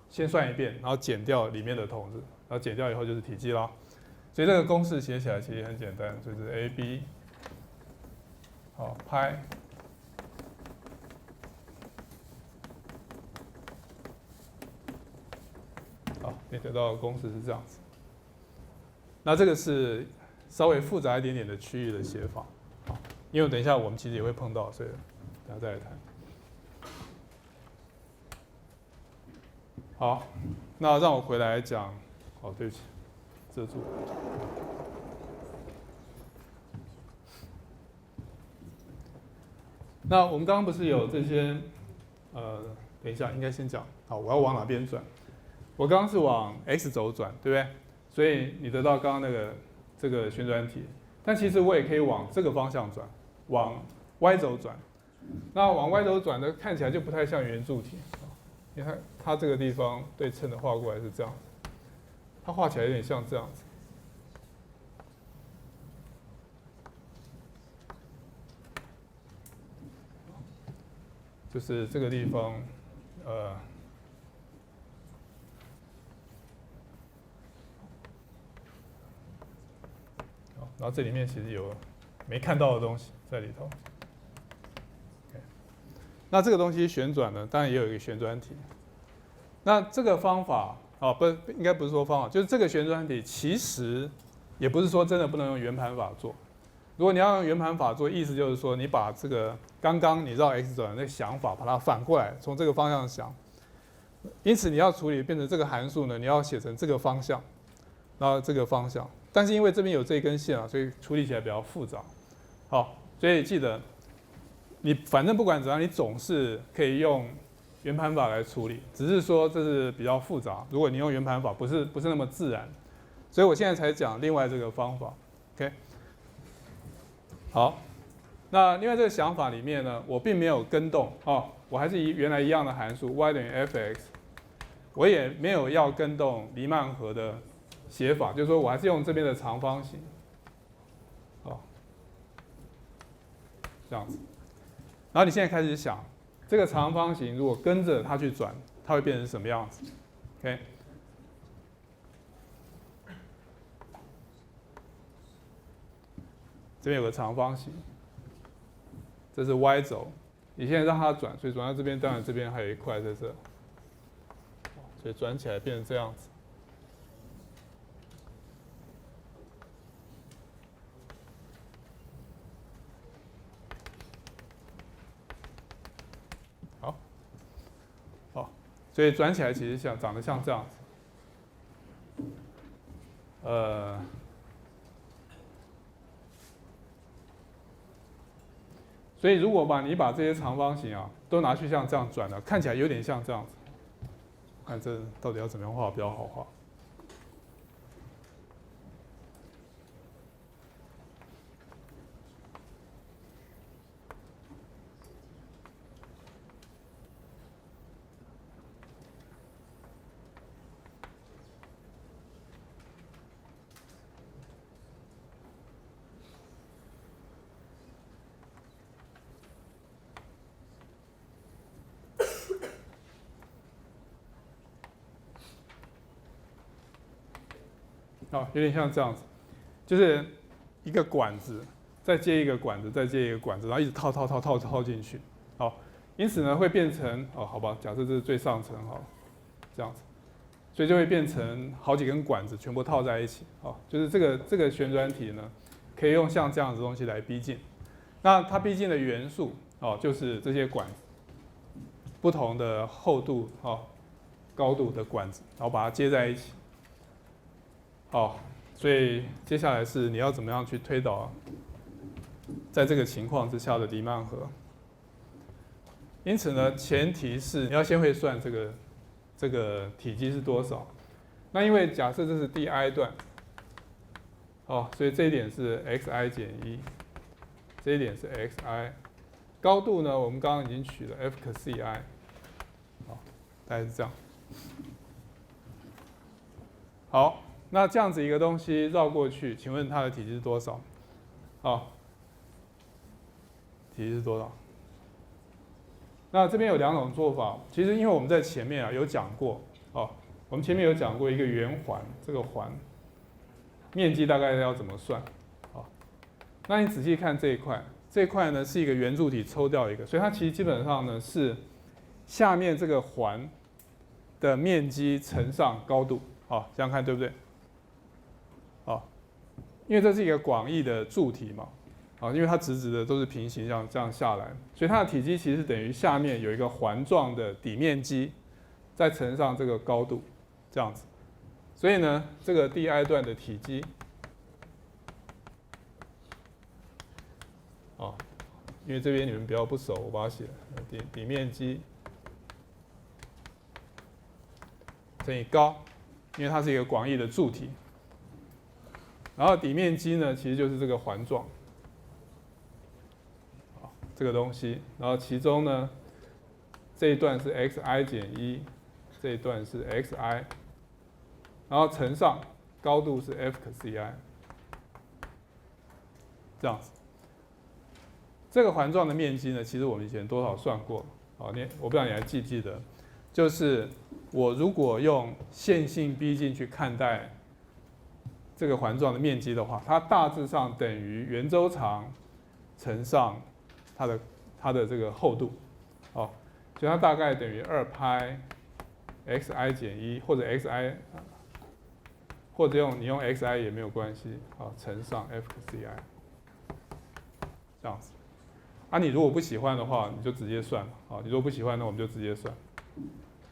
先算一遍，然后减掉里面的筒子，然后减掉以后就是体积啦。所以这个公式写起来其实很简单，就是 AB 好派好，你得到的公式是这样子。那这个是稍微复杂一点点的区域的写法，好，因为等一下我们其实也会碰到，所以等下再来谈。好，那让我回来讲，哦，对不起，遮住。那我们刚刚不是有这些，等一下应该先讲，好，我要往哪边转？我刚刚是往 x 轴转，对不对？所以你得到刚刚那个这个旋转体，但其实我也可以往这个方向转，往 y 轴转。那往 y 轴转的看起来就不太像圆柱体，你看它这个地方对称的画过来是这样，它画起来有点像这样子。就是这个地方，然后这里面其实有没看到的东西在里头。那这个东西旋转呢，当然也有一个旋转体。那这个方法啊，不应该不是说方法，就是这个旋转体其实也不是说真的不能用圆盘法做。如果你要用圆盘法做，意思就是说你把这个刚刚你绕 x 轴的那个想法，把它反过来，从这个方向想。因此你要处理变成这个函数呢，你要写成这个方向，然后这个方向。但是因为这边有这一根线啊，所以处理起来比较复杂。好，所以记得你反正不管怎样，你总是可以用圆盘法来处理，只是说这是比较复杂。如果你用圆盘法，不是那么自然，所以我现在才讲另外这个方法。OK。好，那另外这个想法里面呢，我并没有更动哦，我还是原来一样的函数 y 等于 f(x)， 我也没有要更动黎曼河的写法，就是说我还是用这边的长方形，哦，这样子。然后你现在开始想，这个长方形如果跟着它去转，它会变成什么样子 ？OK。这边有个长方形，这是 y 轴，你现在让它转，所以转到这边，当然这边还有一块在这，所以转起来变成这样子。好，好，所以转起来其实长得像这样子，所以如果你把这些长方形啊都拿去像这样转了，看起来有点像这样子。看这到底要怎么样画比较好画？有点像这样子，就是一个管子，再接一个管子，再接一个管子，然后一直套进去。好，因此呢会变成好吧，假设这是最上层好了，这样子，所以就会变成好几根管子全部套在一起。好，就是这个旋转体呢，可以用像这样子的东西来逼近。那它逼近的元素就是这些管子，不同的厚度高度的管子，然后把它接在一起。所以接下来是你要怎么样去推导在这个情况之下的黎曼河。因此呢，前提是你要先会算这个体积是多少。那因为假设这是第 i 段，所以这一点是 xi 减1，这一点是 xi。高度呢，我们刚刚已经取了 f 可 ci， 大概是这样。好，那这样子一个东西绕过去，请问它的体积是多少？体积是多少？那这边有两种做法，其实因为我们在前面有讲过，我们前面有讲过一个圆环，这个环面积大概要怎么算？那你仔细看这一块，这一块呢是一个圆柱体抽掉一个，所以它其实基本上呢是下面这个环的面积乘上高度，这样看对不对？因为这是一个广义的柱体嘛。因为它直直的都是平行这样下来，所以它的体积其实等于下面有一个环状的底面积，再乘上这个高度，这样子。所以呢，这个第 i 段的体积，因为这边你们比较不熟，我把它写底面积乘以高，因为它是一个广义的柱体。然后底面积呢，其实就是这个环状。这个东西，然后其中呢，这一段是 xi 减1，这一段是 xi， 然后乘上高度是 f 可 ci， 这样子。这个环状的面积呢，其实我们以前多少算过，我不知道你还记不记得，就是我如果用线性逼近去看待这个环状的面积的话，它大致上等于圆周长乘上它的这个厚度，所以它大概等于2派 xi 减1，或者 xi， 或者你用 xi 也没有关系，乘上 f 可 ci， 这样子。你如果不喜欢的话，你就直接算嘛，你如果不喜欢，那我们就直接算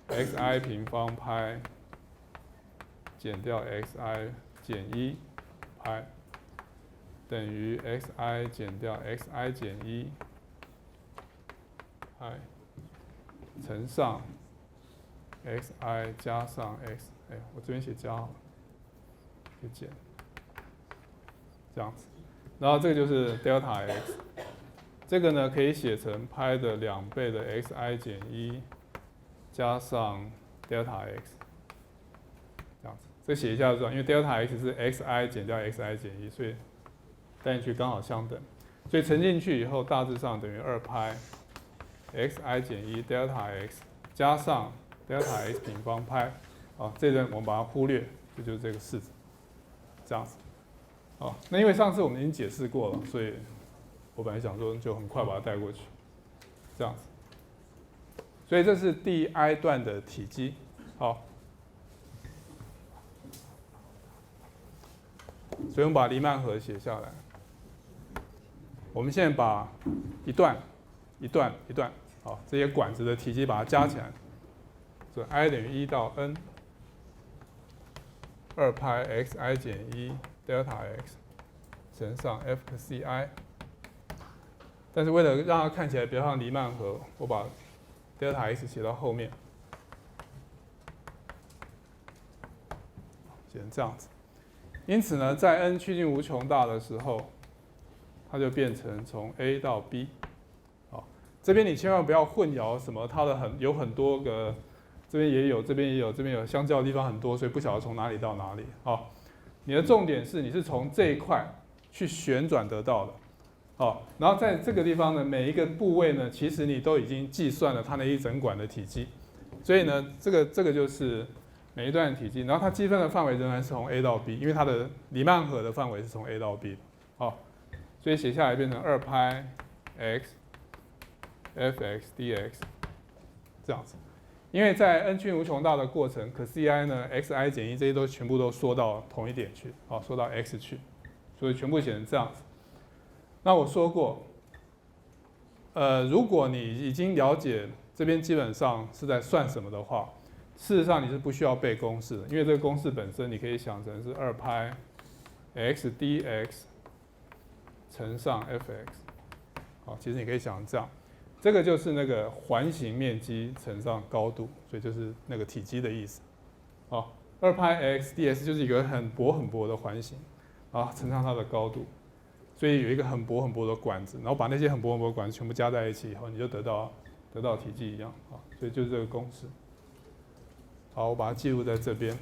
xi 平方派减掉 xi 减1派等于 xi 减掉 xi 减1。乘上 xi 加上 x， 我这边写加好了，写减，这样子。然后这个就是 delta x， 这个呢可以写成派的2倍的 xi 减1加上 delta x， 这样子。这写一下就知道，因为 delta x 是 xi 减掉 xi 减1，所以带进去刚好相等，所以乘进去以后大致上等于2派。xi 减1 delta x 加上 delta x 平方派，这段我们把它忽略，这就是这个式子，这样子。那因为上次我们已经解释过了，所以我本来想说就很快把它带过去，这样子。所以这是第 i 段的体积，所以我们把黎曼河写下来。我们现在把一段。这些管子的体积把它加起来，所以 i 等于1到 n 2派 xi 减1 delta x 乘上 f 可 ci。但是为了让它看起来比较像黎曼河，我把 delta x 写到后面，写成这样子。因此呢，在 n 趋近无穷大的时候，它就变成从 a 到 b。这边你千万不要混淆什么，它有很多个，这边也有，这边也有，这边有相交的地方很多，所以不晓得从哪里到哪里。你的重点是你是从这一块去旋转得到的，然后在这个地方呢，每一个部位呢，其实你都已经计算了它那一整管的体积，所以呢，这个就是每一段的体积，然后它积分的范围仍然是从 a 到 b， 因为它的黎曼河的范围是从 a 到 b 的，所以写下来变成2派 x fx dx 这样子，因为在 n 趋近无穷大的过程，可 ci 呢 xi 减1这些都全部都缩到同一点去，缩到 x 去，所以全部写成这样子。那我说过，如果你已经了解这边基本上是在算什么的话，事实上你是不需要背公式的，因为这个公式本身你可以想成是2派 x dx 乘上 fx。好，其实你可以想成这样，这个就是那个环形面积乘上高度，所以就是那个体积的意思。好，2派 x ds 就是一个很薄很薄的环形，啊，乘上它的高度，所以有一个很薄很薄的管子，然后把那些很薄很薄的管子全部加在一起以后，你就得到体积一样啊，所以就是这个公式。好，我把它记录在这边。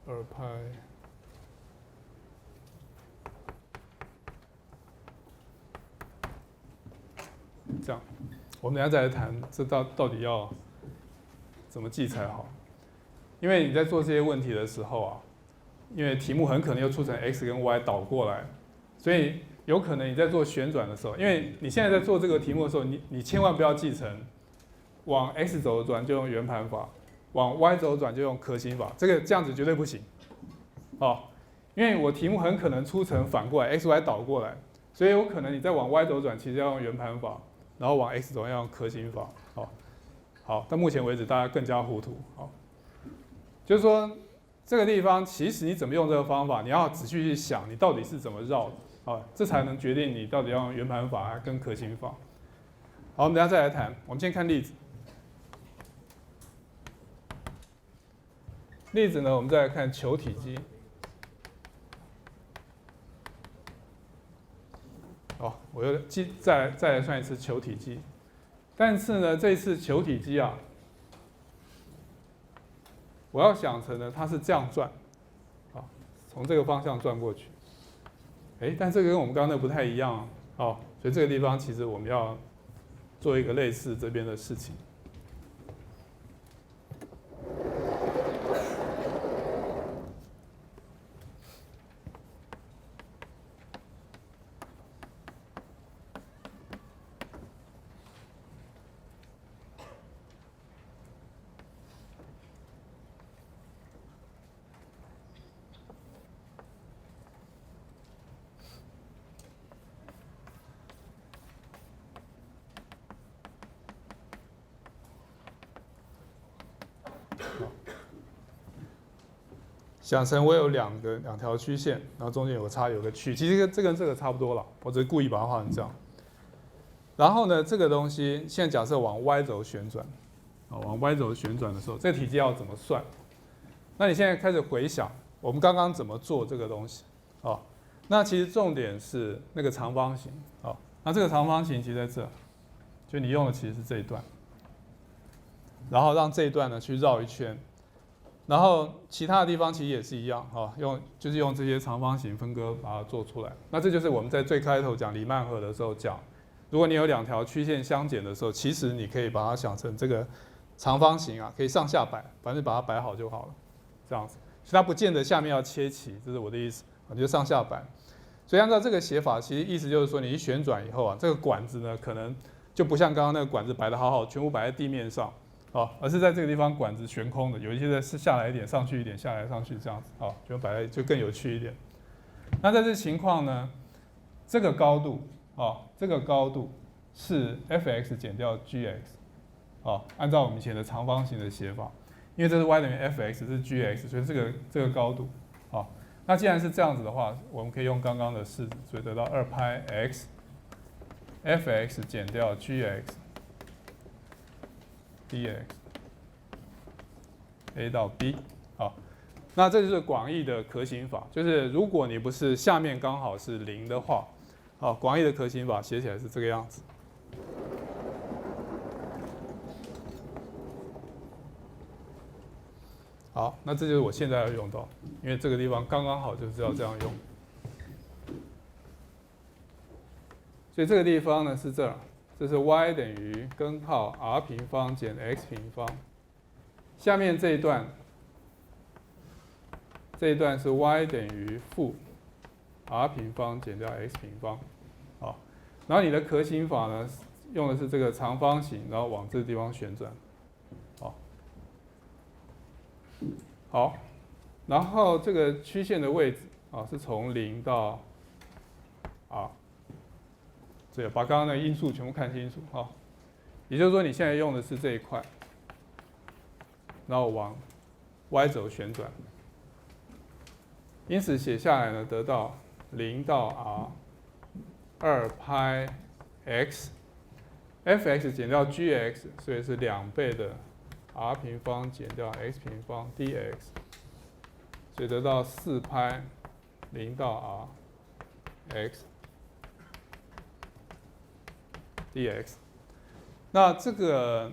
2派这样，我们等一下再来谈这到底要怎么记才好。因为你在做这些问题的时候啊，因为题目很可能又出成 x 跟 y 倒过来，所以有可能你在做旋转的时候，因为你现在在做这个题目的时候，你千万不要记成往 x 轴转就用圆盘法，往 y 轴转就用可行法，这样子绝对不行。哦，因为我题目很可能出成反过来 ，x y 倒过来，所以有可能你在往 y 轴转，其实要用圆盘法，然后往 x 轴要用可行法。好，到目前为止大家更加糊涂。好，就是说这个地方其实你怎么用这个方法，你要仔细去想你到底是怎么绕的，好，这才能决定你到底要用圆盘法跟可行法。好，我们等一下再来谈。我们先看例子。例子呢，我们再来看球体积。好，我又再来算一次球体积，但是呢，这一次球体积啊，我要想成呢，它是这样转，啊，从这个方向转过去，但这个跟我们刚刚那不太一样啊，所以这个地方其实我们要做一个类似这边的事情。想成我有两条曲线，然后中间有个区，其实这跟这个差不多了，我只是故意把它画成这样。然后呢，这个东西现在假设往 y 轴旋转，往 y 轴旋转的时候，这个体积要怎么算？那你现在开始回想我们刚刚怎么做这个东西，那其实重点是那个长方形，那这个长方形其实在这，就你用的其实是这一段，然后让这一段呢去绕一圈。然后其他的地方其实也是一样，就是用这些长方形分割把它做出来。那这就是我们在最开头讲黎曼河的时候讲，如果你有两条曲线相减的时候，其实你可以把它想成这个长方形啊，可以上下摆，反正把它摆好就好了，这样子。所以它不见得下面要切齐，这是我的意思，你就上下摆。所以按照这个写法，其实意思就是说，你一旋转以后啊，这个管子呢可能就不像刚刚那个管子摆得好好，全部摆在地面上。而是在这个地方管子悬空的，有一些是下来一点，上去一点，下来上去这样子，就摆在就更有趣一点。那在这情况呢，这个高度，这个高度是 f(x) 减掉 g(x)，按照我们以前的长方形的写法，因为这是 y 等于 f(x) 是 g(x)， 所以这个高度，那既然是这样子的话，我们可以用刚刚的式子，所以得到2派 x f(x) 减掉 g(x) dx a 到 b， 好，那这就是广义的可行法，就是如果你不是下面刚好是0的话，广义的可行法写起来是这个样子。好，那这就是我现在要用到，因为这个地方刚刚好就是要这样用，所以这个地方呢是这儿。这是 y 等于根号 r 平方减 x 平方，下面这一段是 y 等于负 r 平方减掉 x 平方，然后你的可行法呢用的是这个长方形，然后往这个地方旋转，好，然后这个曲线的位置是从0到 r。对，把刚刚的因数全部看清楚也就是说你现在用的是这一块，然后往 y 轴旋转，因此写下来呢，得到0到 r 2派 x，f(x) 减掉 g(x), 所以是2倍的 r 平方减掉 x 平方 dx， 所以得到4派0到 r(x) dx。那这个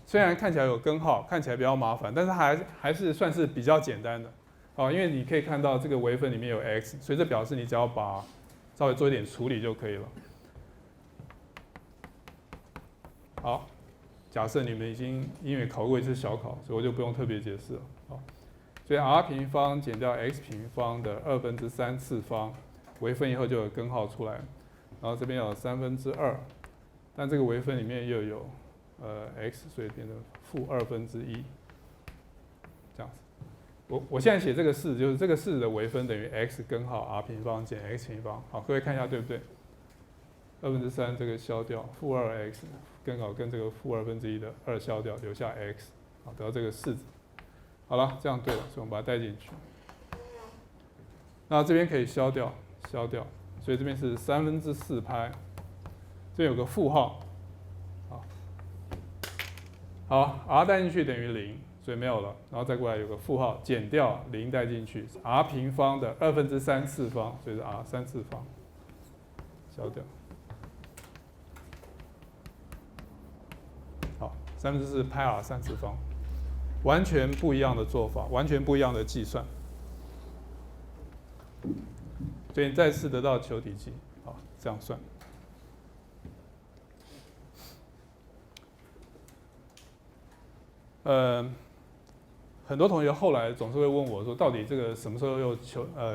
虽然看起来有根号，看起来比较麻烦，但是还是算是比较简单的，因为你可以看到这个微分里面有 x， 所以这表示你只要把稍微做一点处理就可以了。好，假设你们已经因为考过一次小考，所以我就不用特别解释了。所以 r 平方减掉 x 平方的3/2次方，微分以后就有根号出来，然后这边有2/3，但这个微分里面又有x， 所以变成-1/2，这样子。我现在写这个式，就是这个式的微分等于 x 根号 r 平方减 x 平方。好，各位看一下对不对？2/3这个消掉，-2x 根号跟这个-1/2的2消掉，留下 x， 好，得到这个式子。好了，这样对了，所以我们把它带进去。那这边可以消掉，所以这边是4/3，这边有个负号。好 ，r 带进去等于0，所以没有了。然后再过来有个负号，减掉0带进去 ，r 平方的2/3次方，所以是 r 3次方，消掉。好，4/3派 r 3次方，完全不一样的做法，完全不一样的计算。所以你再次得到求体积，好，这样算。很多同学后来总是会问我说，到底这个什么时候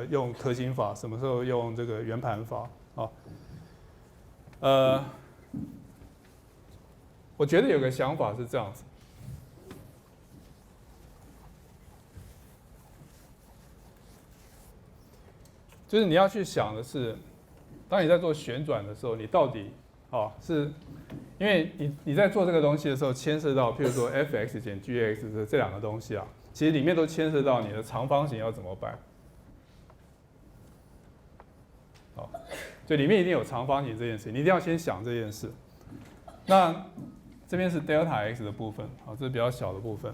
用可行法，什么时候用这个圆盘法啊？我觉得有个想法是这样子，就是你要去想的是，当你在做旋转的时候，你到底是因为你在做这个东西的时候，牵涉到譬如说 f(x) 减 g(x) 的这两个东西啊，其实里面都牵涉到你的长方形要怎么摆。好，所以里面一定有长方形这件事，你一定要先想这件事。那这边是 delta x 的部分，好，这是比较小的部分。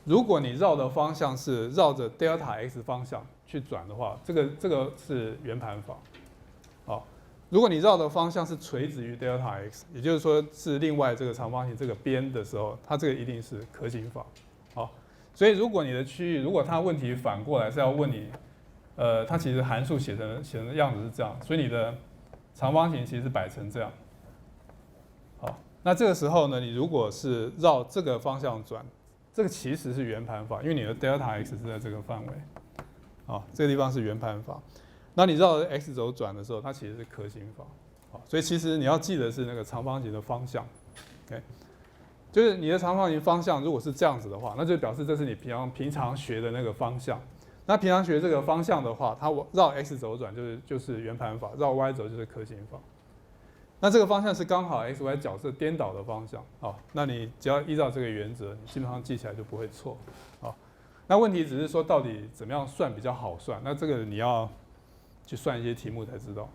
如果你绕的方向是绕着 delta x 方向去转的话，这个是圆盘法。好，如果你绕的方向是垂直于 delta x， 也就是说是另外这个长方形这个边的时候，它这个一定是可行法。好，所以如果你的区域，如果它问题反过来是要问你，它其实函数写的样子是这样，所以你的长方形其实是摆成这样。好，那这个时候呢，你如果是绕这个方向转，这个其实是圆盘法，因为你的 delta x 是在这个范围。好，这个地方是圆盘法。那你绕着 x 轴转的时候，它其实是可行法。好，所以其实你要记得是那个长方形的方向。OK， 就是你的长方形方向如果是这样子的话，那就表示这是你平常学的那个方向。那平常学这个方向的话，它绕 x 轴转就是圆盘法，绕 y 轴就是可行法。那这个方向是刚好 x、y 角色颠倒的方向。好，那你只要依照这个原则，你基本上记起来就不会错。好，那问题只是说到底怎么样算比较好算？那这个你要去算一些题目才知道。